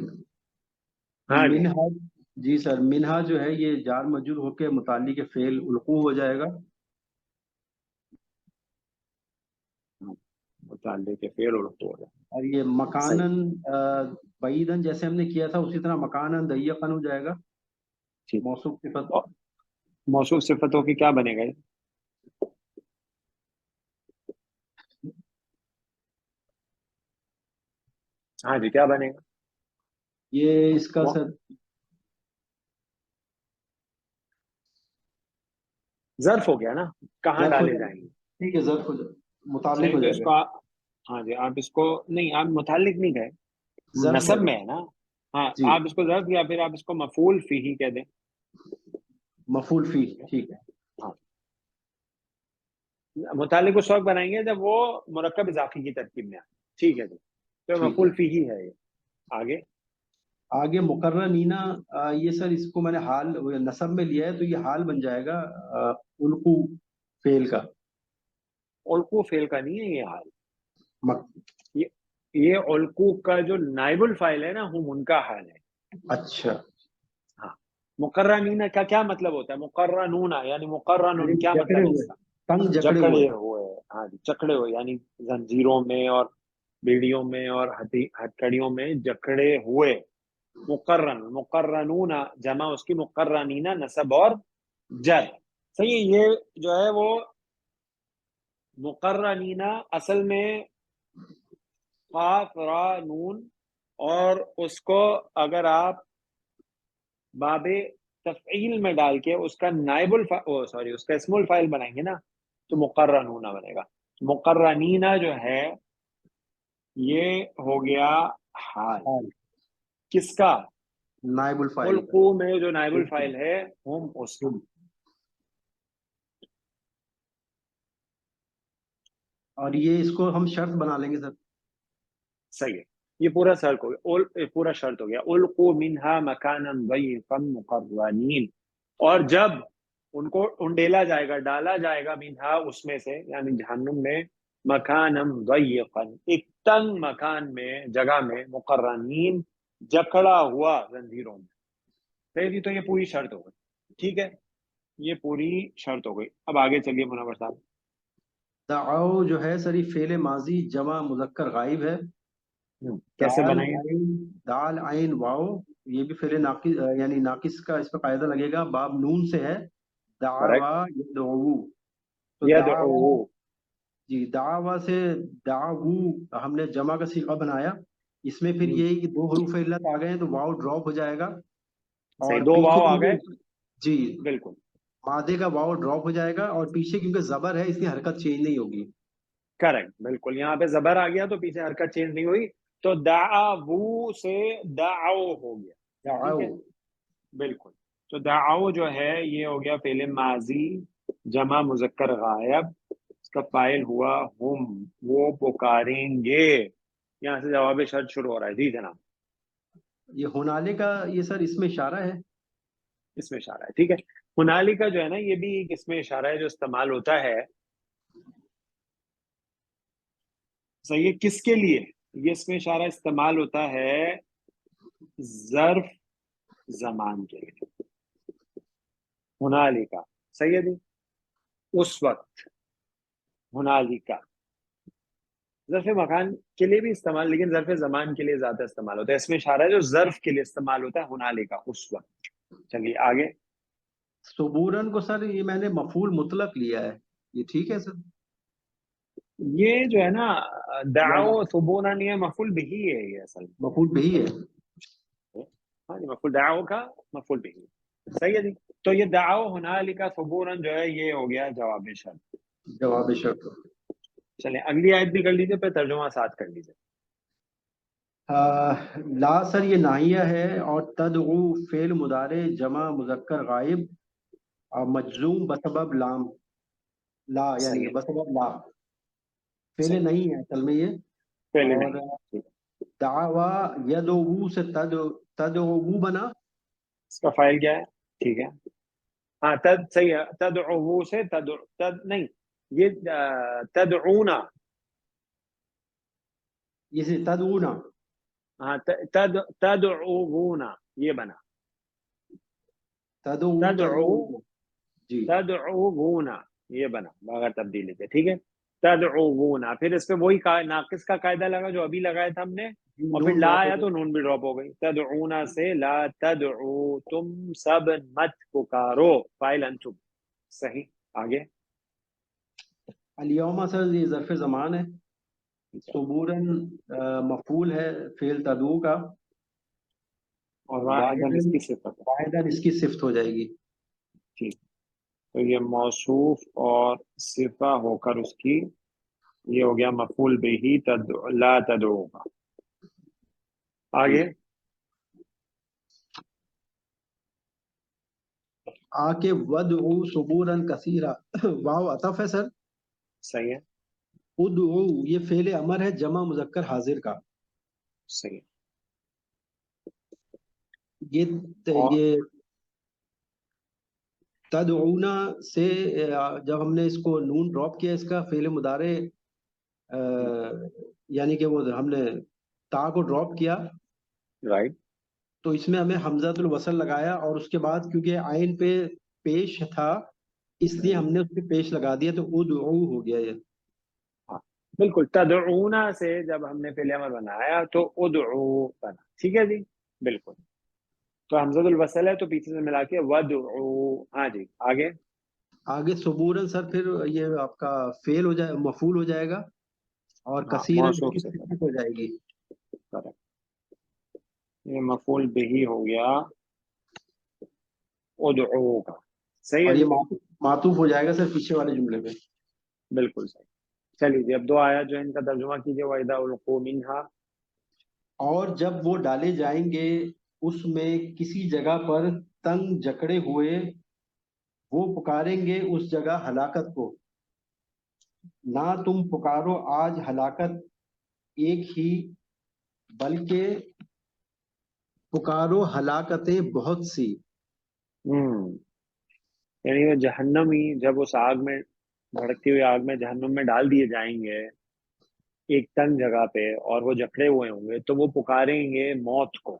ہاں جی، منہا. جی سر، منہا جو ہے یہ جار مجرور ہو کے متعلق فعل القو ہو جائے گا. متعلق کے فعل القو ہو جائے. اور یہ صحیح. مکانن بعیدن جیسے ہم نے کیا تھا اسی طرح مکانن ضیقن ہو جائے گا. ٹھیک. موصوف صفت. اور موصوف صفتوں کی کیا بنے گا یہ؟ ہاں جی، کیا بنے گا؟ یہ اس کا سر ظرف ہو گیا نا، کہاں ظرف ہو ڈالے جائے جائیں گا. گے. ٹھیک ہے، ظرف ہو جائے متعلق صحیح، ہو تو جائے اس گا. کو ہاں جی، آپ اس کو نہیں، آپ متعلق نہیں گئے، ظرف نصب ہے میں ہے نا. ہاں، جی، آپ اس کو ظرف یا پھر آپ اس کو مفعول فیہ کہہ دیں. مفعول فی. ٹھیک ہے. ہاں، متعلق اس وقت بنائیں گے جب وہ مرکب اضافی کی ترکیب میں آئے. ٹھیک ہے جی، تو ٹھیک ہے. مفعول فیہ ہے یہ. آگے آگے مقرنینا، یہ سر اس کو میں نے حال نصب میں لیا ہے تو یہ حال بن جائے گا القو فعل کا. القو فعل کا نہیں ہے یہ حال. مک- یہ القو کا جو نائب الفاعل ہے نا، ہم ان کا حال ہے. اچھا. ہاں، مقرنین کا کیا مطلب ہوتا ہے؟ مقرنون یعنی مقرن، کیا جکڑے مطلب ہے ہوئے، اس کا؟ تنگ جکڑے ہوئے. جکڑے ہوئے. ہاں جی، جکڑے ہوئے یعنی زنجیروں میں اور بیڑیوں میں اور ہتھکڑیوں میں جکڑے ہوئے. مقرن، مقرنون جمع اس کی مقرنین، نصب اور جر. صحیح ہے. یہ جو ہے وہ مقرنین اصل میں قاف را نون، اور اس کو اگر آپ باب تفعیل میں ڈال کے اس کا نائب اس کا اسم الفاعل بنائیں گے نا تو مقرنون بنے گا. مقرنین جو ہے یہ ہو گیا حال. حال کس کا؟ نائب الفاعل کا. القو میں جو نائب الفاعل ہے ہم اس کا. اور یہ اس کو ہم شرط بنا لیں گے سر. صحیح ہے، یہ پورا شرط ہو گیا. پورا شرط ہو گیا. القو منہا مکانا ضیقا مقرنین. اور جب ان کو انڈیلا جائے گا، ڈالا جائے گا منہا اس میں سے یعنی جہنم میں، مکانم ضیقا ایک تنگ مکان میں، جگہ میں، مقرنین جکڑا ہوا زنجیروں میں. صحیح، تو یہ پوری شرط ہو گئی. ٹھیک ہے، یہ پوری شرط ہو گئی. اب آگے چلیے منور صاحب. دعاؤ جو ہے سر یہ فعل ماضی جمع مذکر غائب ہے. کیسے دال بنائیں گے؟ عین، دال عین واو، یہ بھی فعل ناقص یعنی ناقص کا اس پہ قاعدہ لگے گا. باب نون سے ہے. دعوا یدعو، تو دعوا، یدعو. جی دعوا سے دعو ہم نے جمع کا صیغہ بنایا. اس میں پھر یہ کہ دو حروف علت آ گئے ہیں تو واو ڈراپ ہو جائے گا. صحیح، اور دو پیچھے واو آ گئے. کیونکہ جی بالکل مادے کا واو ڈراپ ہو جائے گا، اور پیچھے کیونکہ زبر ہے اس لیے حرکت چینج نہیں ہوگی. کریکٹ، بالکل. یہاں پہ زبر آ گیا تو پیچھے حرکت چینج نہیں ہوئی، تو دعو سے دعو ہو گیا. ٹھیک ہے، دعو، بالکل. تو دعو جو ہے یہ ہو گیا فعل ماضی جمع مذکر غائب، اس کا فاعل ہوا ہم، وہ پکاریں گے. یہاں سے جواب شرط شروع ہو رہا ہے. جی جناب، یہ ہونالے کا یہ سر اس میں اشارہ ہے. اس میں اشارہ ہے. ٹھیک ہے، ہنالی کا جو ہے نا یہ بھی ایک اس میں اشارہ ہے جو استعمال ہوتا ہے. صحیح ہے، کس کے لیے یہ اس میں اشارہ استعمال ہوتا ہے؟ ظرف زمان کے لیے. ہنالی کا، صحیح ہے جی، اس وقت. ہنالی کا ظرف مکان کے لیے بھی استعمال، لیکن ظرف زمان کے لیے زیادہ استعمال ہوتا ہے. اس میں اشارہ ہے جو ظرف کے لیے استعمال ہوتا ہے، ہنالی کا، اس وقت. چلیے آگے. صبورن کو سر یہ میں نے مفعول مطلق لیا ہے، یہ ٹھیک ہے سر؟ یہ جو ہے نا دعو ثبونا یہ مفعول بھی ہے، یہ اصل میں. مفعول بھی ہے. ہاں جی، مفعول دعو کا مفعول بھی. صحیح ہے جی. تو یہ دعو ہنالی کا ثبورن جو ہے یہ ہو گیا جواب شرط. جواب شرط. چلیں اگلی آیت بھی کر لیجیے، پھر ترجمہ ساتھ کر لیجیے. لا سر یہ ناہیہ ہے، اور تدعو فعل مضارع جمع مذکر غائب اور مجزوم بسبب لام، لا یعنی صحیح کہ ہے، بسبب لا، فعل صحیح. نہیں ہے اصل میں یہ. پہلے اور نہیں. ٹھیک ہے. دعوا یدعو سے تدعو بنا. اس کا فائل کیا ہے؟ ٹھیک ہے، ہاں صحیح ہے. تدعو سے تد نہیں، یہ تدعونا. یہ سے تدعونا، ہاں تدعونا یہ بنا. تدعو جی تدعونا یہ بنا بغیر تبدیلی کے. ٹھیک ہے، تدعونا. پھر اس پہ وہی ناقص کا قاعدہ لگا جو ابھی لگایا تھا ہم نے، اور پھر نون لا ڈراپ آیا ہو تو نون بھی ڈراپ ہو گئی. تدعونا سے لا تدعو، تم سب مت پکارو، فاعل انتم. صحیح. آگے. الیوم سر یہ ظرف زمان ہے. صبورن مفعول ہے فعل تدعو کا. اور واحداً اس کی صفت ہے. واحداً اس کی صفت ہو جائے گی. ٹھیک، تو یہ موصوف اور صفہ ہو کر اس کی یہ ہو گیا مفعول بہ لا تدعو کا. آگے. آ کے ودعو صبورن کثیرا، واو عطف ہے سر. صحیح ہے، ادعو یہ فعل امر ہے جمع مذکر حاضر کا. صحیح. اور یہ تدعونا سے جب ہم نے اس کو نون ڈراپ کیا اس کا فعل مضارع یعنی کہ وہ ہم نے تا کو ڈراپ کیا، رائٹ. تو اس میں ہمیں حمزۃ الوصل لگایا، اور اس کے بعد کیونکہ عین پہ پیش تھا اس لیے ہم نے اس پہ پیش لگا دیا، تو ادعو ہو گیا یہ. ہاں بالکل، تدعونا سے جب ہم نے فعل امر بنایا تو ادعو بنا. ٹھیک ہے جی، بالکل. تو حمزۃ الوصل ہے تو پیچھے سے ملا کے ودعو. ہاں جی، آگے. آگے صبورن سر پھر یہ آپ کا فعل ہو جائے، مفعول ہو جائے گا، اور ہاں کثیرن اس موصوف کی سے صفت ہو جائے گی. correct. یہ مفعول بہ ہو گیا ادعو کا. صحیح ہے اور یہ جی، معطوف ہو جائے گا سر پیچھے والے جملے پہ. بالکل صحیح. چلیے جی، اب دو آیات جو ہے ان کا ترجمہ کیجیے. وَإِذَا أُلْقُوا مِنْهَا، اور جب وہ ڈالے جائیں گے اس میں کسی جگہ پر تنگ جکڑے ہوئے، وہ پکاریں گے اس جگہ ہلاکت کو. نہ تم پکارو آج ہلاکت ایک ہی، بلکہ پکارو ہلاکتیں بہت سی. یعنی وہ جہنمی جب اس آگ میں، بھڑکتی ہوئی آگ میں جہنم میں ڈال دیے جائیں گے ایک تنگ جگہ پہ، اور وہ جکڑے ہوئے ہوں گے، تو وہ پکاریں گے موت کو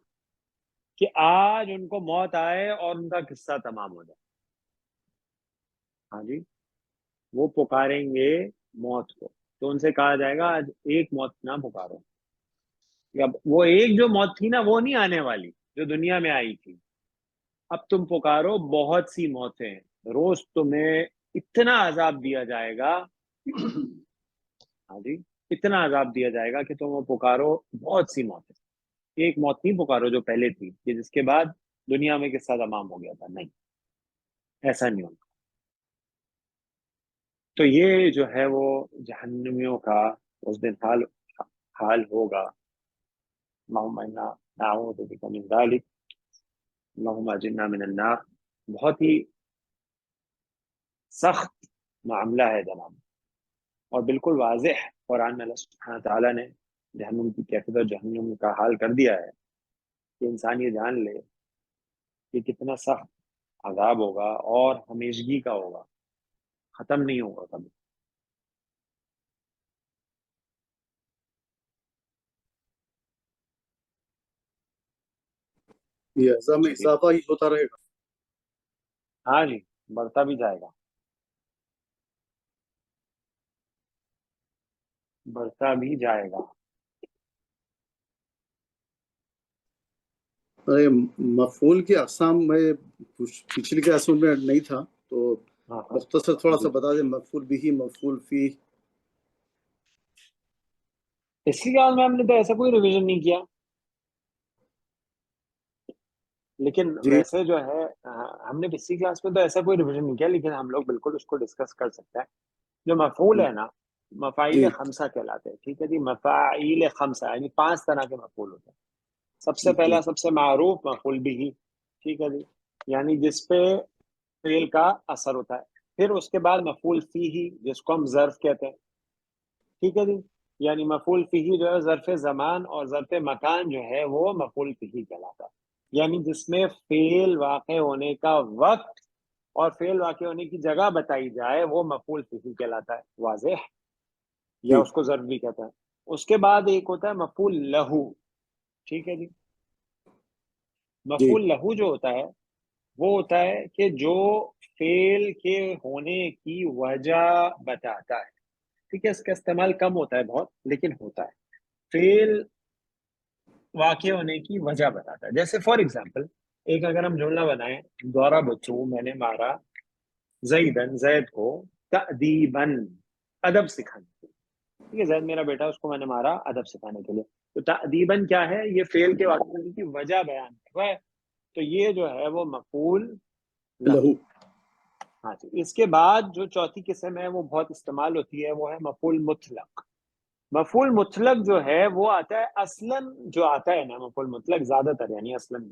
کہ آج ان کو موت آئے اور ان کا قصہ تمام ہو جائے. ہاں جی، وہ پکاریں گے موت کو، تو ان سے کہا جائے گا آج ایک موت نہ پکارو. اب وہ ایک جو موت تھی نا، وہ نہیں آنے والی جو دنیا میں آئی تھی. اب تم پکارو بہت سی موتیں، روز تمہیں اتنا عذاب دیا جائے گا. ہاں جی، اتنا عذاب دیا جائے گا کہ تم وہ پکارو بہت سی موتیں. ایک موت نہیں پکارو جو پہلے تھی، کہ جس کے بعد دنیا میں قصہ تمام ہو گیا تھا. نہیں، ایسا نہیں ہوگا. تو یہ جو ہے وہ جہنمیوں کا اس دن حال ہوگا. اللہم انا نعوذ بک من ذلک، اللہم اجرنا من النار. بہت ہی سخت معاملہ ہے جناب، اور بالکل واضح قرآن میں اللہ سبحانہ تعالیٰ نے جہنم کی کیفیت اور جہنم کا حال کر دیا ہے، کہ انسان یہ جان لے کہ کتنا سخت عذاب ہوگا اور ہمیشگی کا ہوگا، ختم نہیں ہوگا کبھی. یہ عذاب میں جی، اضافہ ہی ہوتا رہے گا. ہاں جی، بڑھتا بھی جائے گا، بڑھتا بھی جائے گا. ارے مفعول کی اقسام میں پچھلی کلاسوں میں نہیں تھا، تو ہاں ہاں مختصر تھوڑا جی. سا بتا دیں. مفعول بھی، مفعول فی. اسی کلاس میں ہم نے تو ایسا کوئی ریویژن نہیں کیا، لیکن جی ویسے جو ہے ہم نے پچھلی کلاس میں تو ایسا کوئی ریویژن نہیں کیا، لیکن ہم لوگ بالکل اس کو ڈسکس کر سکتے ہیں. جو مفعول ہے نا، مفاعیل جی خمسہ کہلاتے ہیں. ٹھیک ہے جی، مفاعیل خمسہ یعنی 5 طرح کے مفعول ہوتے ہیں. سب سے جی پہلا، سب سے معروف مفعول بھی. ٹھیک ہے جی، یعنی جس پہ فعل کا اثر ہوتا ہے. پھر اس کے بعد مفعول فیہ، جس کو ہم ظرف کہتے ہیں. ٹھیک ہے جی، یعنی مفعول فیہ جو ہے ظرف زمان اور ظرف مکان جو ہے وہ مفعول فیہ کہلاتا ہے. یعنی جس میں فعل واقع ہونے کا وقت اور فعل واقع ہونے کی جگہ بتائی جائے وہ مفعول فیہ کہلاتا ہے. واضح؟ یا جی اس کو ظرف بھی کہتا ہے. اس کے بعد ایک ہوتا ہے مفعول لہو. ٹھیک ہے جی، جی مفعول لہو جو ہوتا ہے وہ ہوتا ہے کہ جو فعل کے ہونے کی وجہ بتاتا ہے. ٹھیک ہے، اس کا استعمال کم ہوتا ہے بہت، لیکن ہوتا ہے. فعل واقع ہونے کی وجہ بتاتا ہے. جیسے فار ایگزامپل ایک اگر ہم جملہ بنائیں، ضربت، میں نے مارا، زیدن، زید کو، تأدیباً، ادب سکھانے کے لیے. ٹھیک ہے، زید میرا بیٹا، اس کو میں نے مارا ادب سکھانے کے لیے. تو تأدیباً کیا ہے؟ یہ فعل کے واقع ہونے کی وجہ بیان کر رہا ہے. تو یہ جو ہے وہ مفعول لہو. لہو. ہاں جی. اس کے بعد جو چوتھی قسم ہے وہ بہت استعمال ہوتی ہے، وہ ہے مفعول مطلق. مفعول مطلق جو ہے وہ آتا ہے اصلاً، جو آتا ہے نا مفعول مطلق زیادہ تر، یعنی اصلاً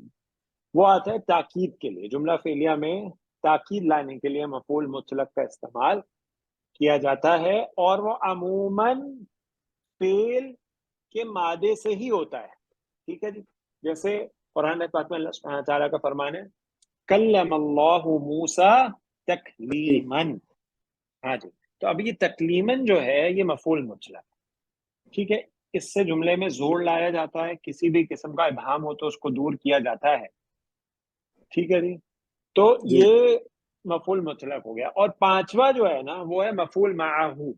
وہ آتا ہے تاکید کے لیے. جملہ فعلیہ میں تاکید لانے کے لیے مفعول مطلق کا استعمال کیا جاتا ہے، اور وہ عموماً فعل کے مادے سے ہی ہوتا ہے. ٹھیک ہے جی، جیسے قرآن پاک میں اللہ سبحانہ تعالیٰ کا فرمان ہے کلم اللہ موسیٰ تکلیماً. ہاں جی، تو اب یہ تکلیماً جو ہے یہ مفعول مطلق ہے. ٹھیک ہے، اس سے جملے میں زور لایا جاتا ہے، کسی بھی قسم کا ابہام ہو تو اس کو دور کیا جاتا ہے. ٹھیک ہے جی، تو جی یہ مفعول مطلق ہو گیا. اور پانچواں جو ہے نا وہ ہے مفعول معہو.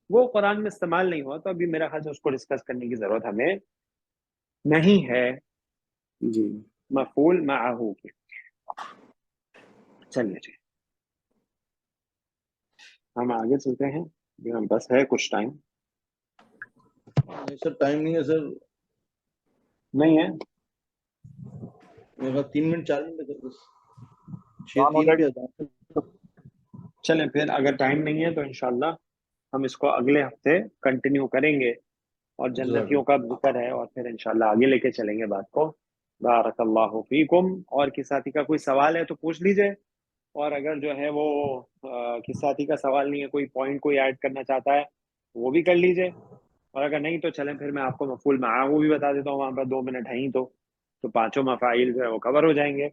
وہ قرآن میں استعمال نہیں ہوا، تو ابھی میرا خیال سے اس کو ڈسکس کرنے کی ضرورت ہمیں نہیں ہے. جی مفعول معہو کی. چلیے جی، ہم آگے چلتے ہیں. بس ہے کچھ ٹائم نہیں سر، ٹائم نہیں ہے سر. نہیں ہے. میرے پاس 3 منٹ 4 منٹ ہے بس. تو ہم 6:03 اگر پہ آتا ہوں. چلیں پھر، اگر ٹائم نہیں ہے تو انشاءاللہ ہم اس کو اگلے ہفتے کنٹینیو کریں گے، اور جزاک جنتیوں کا ذکر ہے، اور پھر انشاءاللہ آگے لے کے چلیں گے بات کو. بارک اللہ فیکم. اور کسی ساتھی کا کوئی سوال ہے تو پوچھ لیجئے، اور اگر جو ہے وہ کسی ساتھی کا سوال نہیں ہے، کوئی پوائنٹ کوئی ایڈ کرنا چاہتا ہے وہ بھی کر لیجئے. اور اگر نہیں تو چلیں پھر میں آپ کو مفعول معہو بھی بتا دیتا ہوں، وہاں پر 2 منٹ ہیں ہی تو پانچوں مفاعیل جو ہے وہ کور ہو جائیں گے.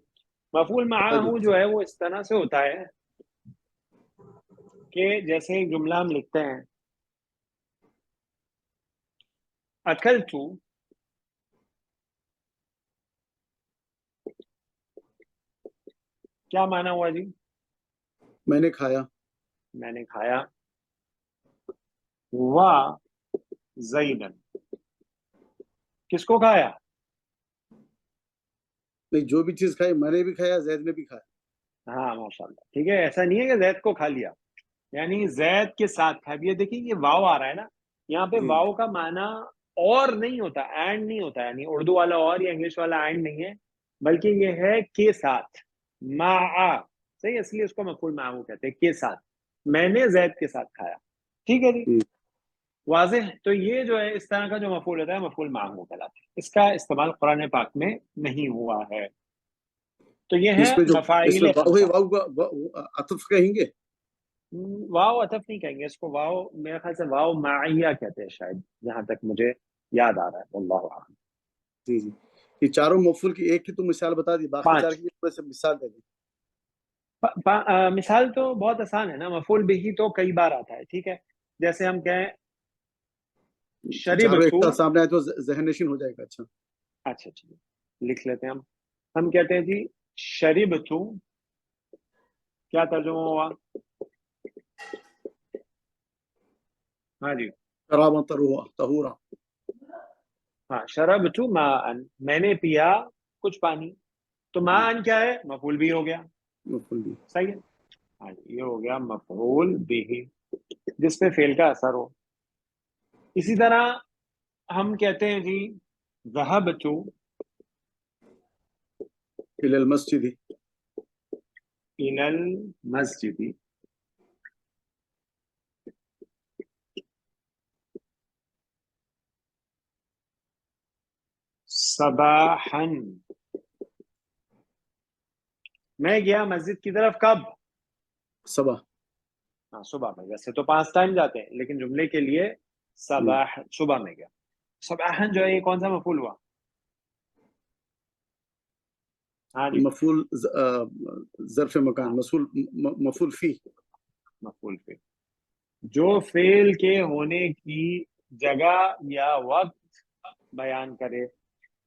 مفعول معاہو جو ہے وہ اس طرح سے ہوتا ہے کہ جیسے ایک جملہ ہم لکھتے ہیں اکلتو، کیا معنی ہوا جی؟ میں نے کھایا. میں نے کھایا. وا زیدن، کس کو کھایا؟ نہیں، جو بھی چیز کھائی میں نے بھی کھایا، زید نے بھی کھایا. ہاں ماشاء اللہ، ٹھیک ہے. ایسا نہیں ہے کہ زید کو کھا لیا، یعنی زید کے ساتھ کھا. یہ دیکھیں یہ واو آ رہا ہے نا یہاں پہ، جی. واو کا معنی اور نہیں ہوتا، اینڈ نہیں ہوتا، یعنی اردو والا اور یا انگلش والا اینڈ نہیں ہے، بلکہ یہ ہے کے ساتھ. مع، صحیح، اس لیے اس کو مفعول معہو کہتے ہیں، کے ساتھ. میں نے زید کے ساتھ کھایا. ٹھیک ہے جی، واضح. تو یہ جو ہے اس طرح کا جو مفعول ہوتا ہے مفعول معہو کہلاتا ہے. اس کا استعمال قرآن پاک میں نہیں ہوا ہے. تو یہ ہے اس میں مفاعیل وہی خمسہ. واو کا عطف کہیں گے. واو عطف نہیں کہیں گے اس کو، واو میرے خیال سے واو معیہ کہتے ہیں شاید، جہاں تک مجھے یاد آ رہا ہے، واللہ اعلم. جی جی. یہ چاروں مفعول کی ایک کی تو مثال بتا دی، باقی 5 چار کی تھوڑے سے مثال دے دیں. مثال تو بہت آسان ہے نا، مفعول بھی تو کئی بار آتا ہے. ٹھیک ہے، جیسے ہم کہیں چاروں ایک شربتو. ساتھ سامنے آئے تو ذہن نشین ہو جائے گا. اچھا اچھا لکھ لیتے ہیں ہم کہتے ہیں جی شربتو، کیا ترجمہ ہوا؟ ہاں جی، شرابا طہورا. ہاں شربتو ماء، میں نے پیا کچھ پانی. تو ماء کیا ہے؟ مفعول بھی ہو گیا. مفعول بھی. صحیح ہے، ہاں یہ ہو گیا مفعول بھی جس پہ فعل کا اثر ہو. اسی طرح ہم کہتے ہیں جی ذهبت الى المسجد. الى المسجد. صباحا، میں گیا مسجد کی طرف کب؟ صبح. ہاں صبح میں. ویسے تو 5 ٹائم جاتے ہیں لیکن جملے کے لیے صباح، صبح میں گیا. صباحن جو ہے یہ کون سا مفعول ہوا؟ ہاں جی، مفعول ظرف مکان. مفعول فی. مفعول فی، جو فعل کے ہونے کی جگہ یا وقت بیان کرے.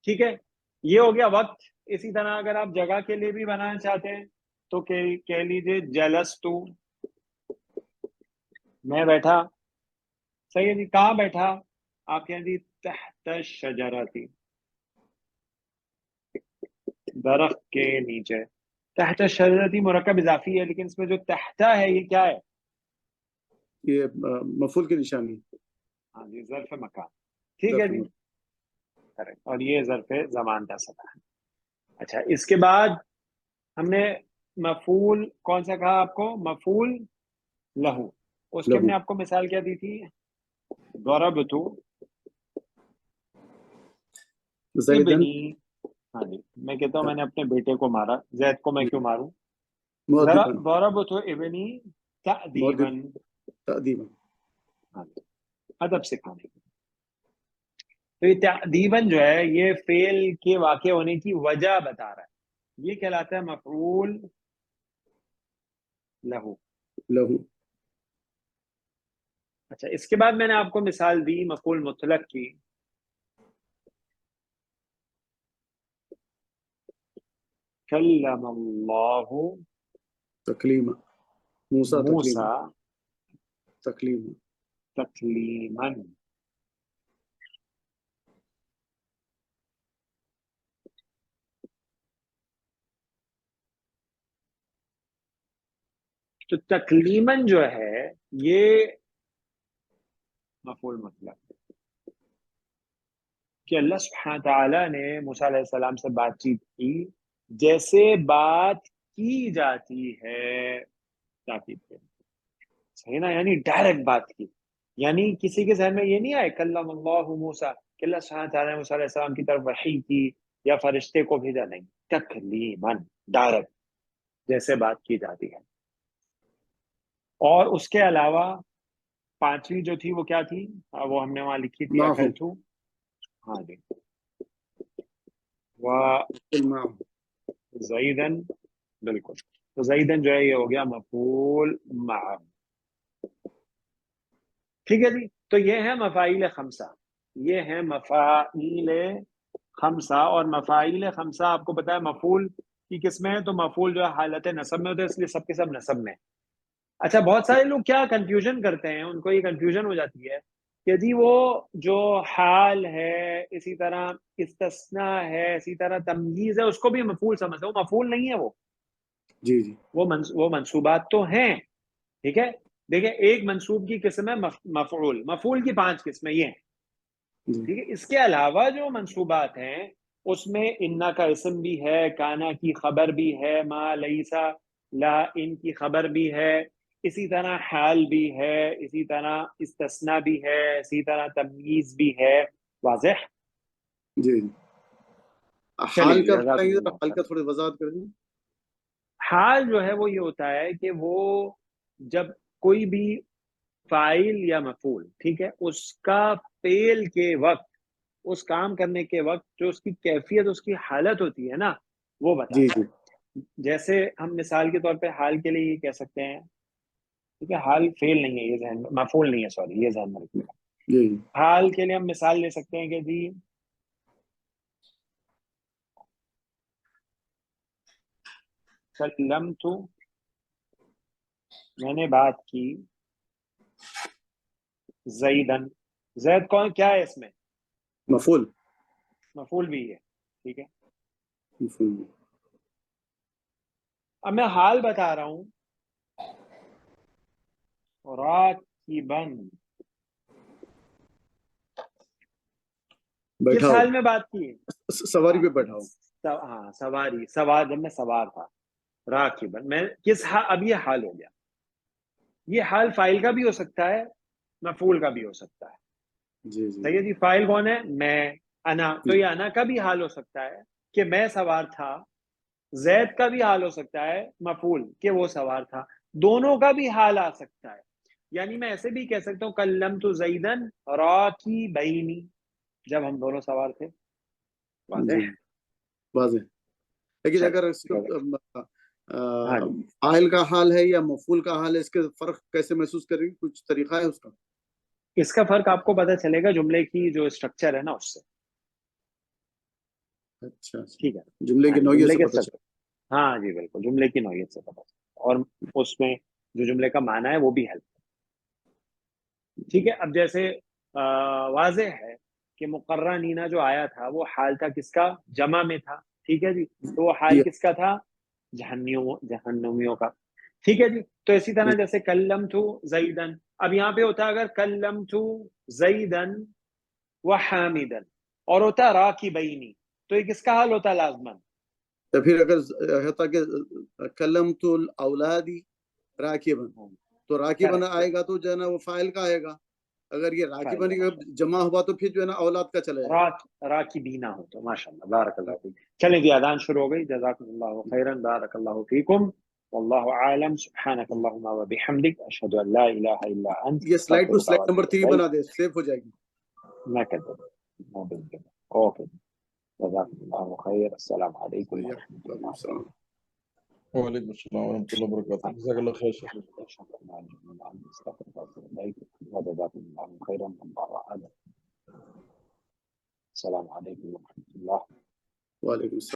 ٹھیک ہے، یہ ہو گیا وقت. اسی طرح اگر آپ جگہ کے لیے بھی بنانا چاہتے ہیں تو کہہ لیجیے جلستو، میں بیٹھا. صحیح ہے جی، کہاں بیٹھا؟ آپ کہیں جی تحت الشجرتی، درخت کے نیچے. تحت الشجرتی مرکب اضافی ہے، لیکن اس میں جو تحتہ ہے یہ کیا ہے؟ یہ مفعول کی نشانی. ہاں جی، ظرف مکان. ٹھیک ہے جی، کریکٹ. اور یہ ظرف زمان کا صدر ہے. اچھا، اس کے بعد ہم نے مفعول کون سا کہا آپ کو؟ مفعول لہو. اس کی ہم نے آپ کو مثال کیا دی تھی؟ ضربتو زیدن. ابنی. ہاں جی، میں کہتا ہوں میں نے اپنے بیٹے کو مارا. زید کو میں کیوں ماروں؟ مؤدبا. ضربتو ابنی تأدیبا. تأدیبا. ہاں جی، ادب سکھانے کی. تو یہ تأدیباً جو ہے یہ فعل کے واقع ہونے کی وجہ بتا رہا ہے. یہ کہلاتا ہے مفعول لہو. لہو. اچھا، اس کے بعد میں نے آپ کو مثال دی مفعول مطلق کی. کلم اللہ تکلیما. موسیٰ تکلیما. موسیٰ تکلیما. تکلیما. تو تکلیماً جو ہے یہ مفعول مطلق کہ اللہ سبحانہ تعالیٰ نے موسیٰ علیہ السلام سے بات چیت کی جیسے بات کی جاتی ہے تاکید پہ. صحیح نا، یعنی ڈائریکٹ بات کی. یعنی کسی کے ذہن میں یہ نہیں آئے کلم اللہ موسیٰ کہ اللہ سبحانہ تعالیٰ نے موسیٰ علیہ السلام کی طرف وحی کی یا فرشتے کو بھیجا. نہیں، تکلیماً، ڈائریکٹ جیسے بات کی جاتی ہے. اور اس کے علاوہ 5ویں جو تھی وہ کیا تھی؟ وہ ہم نے وہاں لکھی تھی معہو. اکلتو. ہاں جی، المعہو. زیدن، بالکل. تو زیدن جو ہے یہ ہو گیا مفعول معہ. ٹھیک ہے جی. تو یہ ہے مفاعیل خمسہ، یہ ہے مفاعیل خمسہ. اور مفاعیل خمسہ آپ کو پتا ہے مفعول کی قسمیں ہیں، تو مفعول جو ہے حالت نصب میں ہوتا ہے، اس لیے سب کے سب نصب میں. اچھا، بہت سارے لوگ کیا کنفیوژن کرتے ہیں، ان کو یہ کنفیوژن ہو جاتی ہے کہ جی وہ جو حال ہے، اسی طرح استثناء ہے، اسی طرح تمییز ہے، اس کو بھی مفعول سمجھتے ہیں. وہ مفعول نہیں ہے، وہ جی جی وہ منصوبات تو ہیں. ٹھیک ہے. دیکھیں، ایک منصوب کی قسم ہے مفعول. مفعول کی 5 قسمیں یہ ہیں. جی ٹھیک ہے. اس کے علاوہ جو منصوبات ہیں اس میں انا کا اسم بھی ہے، کانا کی خبر بھی ہے، ما لیسا لا ان کی خبر بھی ہے، اسی طرح حال بھی ہے، اسی طرح استثناء بھی ہے، اسی طرح تمییز بھی ہے. واضح؟ جی. چلیے حال جی، کا جزاکم بتائیے، اللہ حال خیر. کا تھوڑی وضاحت کر دیں. حال جو ہے وہ یہ ہوتا ہے کہ وہ جب کوئی بھی فاعل یا مفعول، ٹھیک ہے، اس کا فعل کے وقت، اس کام کرنے کے وقت جو اس کی کیفیت، اس کی حالت ہوتی ہے نا، وہ جی بتاتا جی ہے. جیسے ہم مثال کے طور پہ حال کے لیے یہ کہہ سکتے ہیں، ٹھیک ہے، حال فعل نہیں ہے، یہ ذہن، مفعول نہیں ہے، سوری، یہ ذہن میں رکھیے گا. جی جی حال کے لیے ہم مثال لے سکتے ہیں کہ جی کلمت، میں نے بات کی، زیدن، زید کون کیا ہے اس میں؟ مفعول. مفعول بھی ہے. ٹھیک ہے. مفعول. اب میں حال بتا رہا ہوں، راکبن، کس بیٹھا ہو، حال میں بات کی؟ سواری پہ بیٹھا ہو. ہاں، سواری، سوار، جب میں سوار تھا. راکبن، میں کس حال، اب یہ حال ہو گیا. یہ حال فاعل کا بھی ہو سکتا ہے، مفعول کا بھی ہو سکتا ہے. جی جی صحیح ہے جی. فاعل کون ہے؟ میں، انا. تو یہ انا کا بھی حال ہو سکتا ہے کہ میں سوار تھا. زید کا بھی حال ہو سکتا ہے مفعول کہ وہ سوار تھا. دونوں کا بھی حال آ سکتا ہے. یعنی میں ایسے بھی کہہ سکتا ہوں کلمت زیدن راکبین، جب ہم دونوں سوار تھے. واضح؟ جی واضح. لیکن اگر اس ہاں جی. فاعل کا حال ہے یا مفعول کا حال ہے، اس کے فرق کیسے محسوس کریں گے؟ کچھ طریقہ ہے اس کا؟ اس کا فرق آپ کو پتہ چلے گا جملے کی جو اسٹرکچر ہے نا اس سے. اچھا، ٹھیک ہے. جملے ہاں کی جی، نوعیت جملے سے کے پتہ چلا. اسٹرکچر، ہاں جی بالکل، جملے کی نوعیت سے پتہ چلے، اور اس میں جو جملے کا معنی ہے وہ بھی ہیلپ. ٹھیک ہے. اب جیسے واضح ہے کہ مقرہ نینا جو آیا تھا وہ حال تھا کس کا؟ جمع میں تھا. ٹھیک ہے جی. تو وہ حال کس کا تھا؟ جہنمیوں کا. ٹھیک ہے جی. تو اسی طرح جیسے کلمت زیدن، اب یہاں پہ ہوتا ہے اگر کلمت زیدن وحامدن، اور ہوتا ہے راکبین، تو یہ کس کا حال ہوتا ہے لازمن؟ تو پھر اگر ہوتا کہ کلمت الاولادی راکبن، تو راکبن آئے گا تو جو ہے نا وہ فاعل کا آئے گا. اگر یہ راکبن جمع ہوا تو پھر جو ہے نا اولاد کا چلے گا. راکبینا ہو تو ماشاء اللہ، بارک اللہ فیک. چلیں جی، اذان شروع ہو گئی. جزاکم اللہ خیرا، بارک اللہ فیکم، واللہ عالم. سبحانک اللہم و بحمدک، اشہد ان لا الہ الا انت، یہ سلائڈ کو استغفرک سلائڈ و نمبر اتوب 3 الیک. بنا دے، سیو ہو جائے گی. میں کہتا ہوں اوکے. جزاکم اللہ خیر. السلام علیکم و رحمۃ وعلیکم اللہ السلام. وعلیکم السلام ورحمۃ اللہ وبرکاتہ. جزاک اللہ خیر شیخ. السلام علیکم و رحمۃ اللہ. وعلیکم السلام.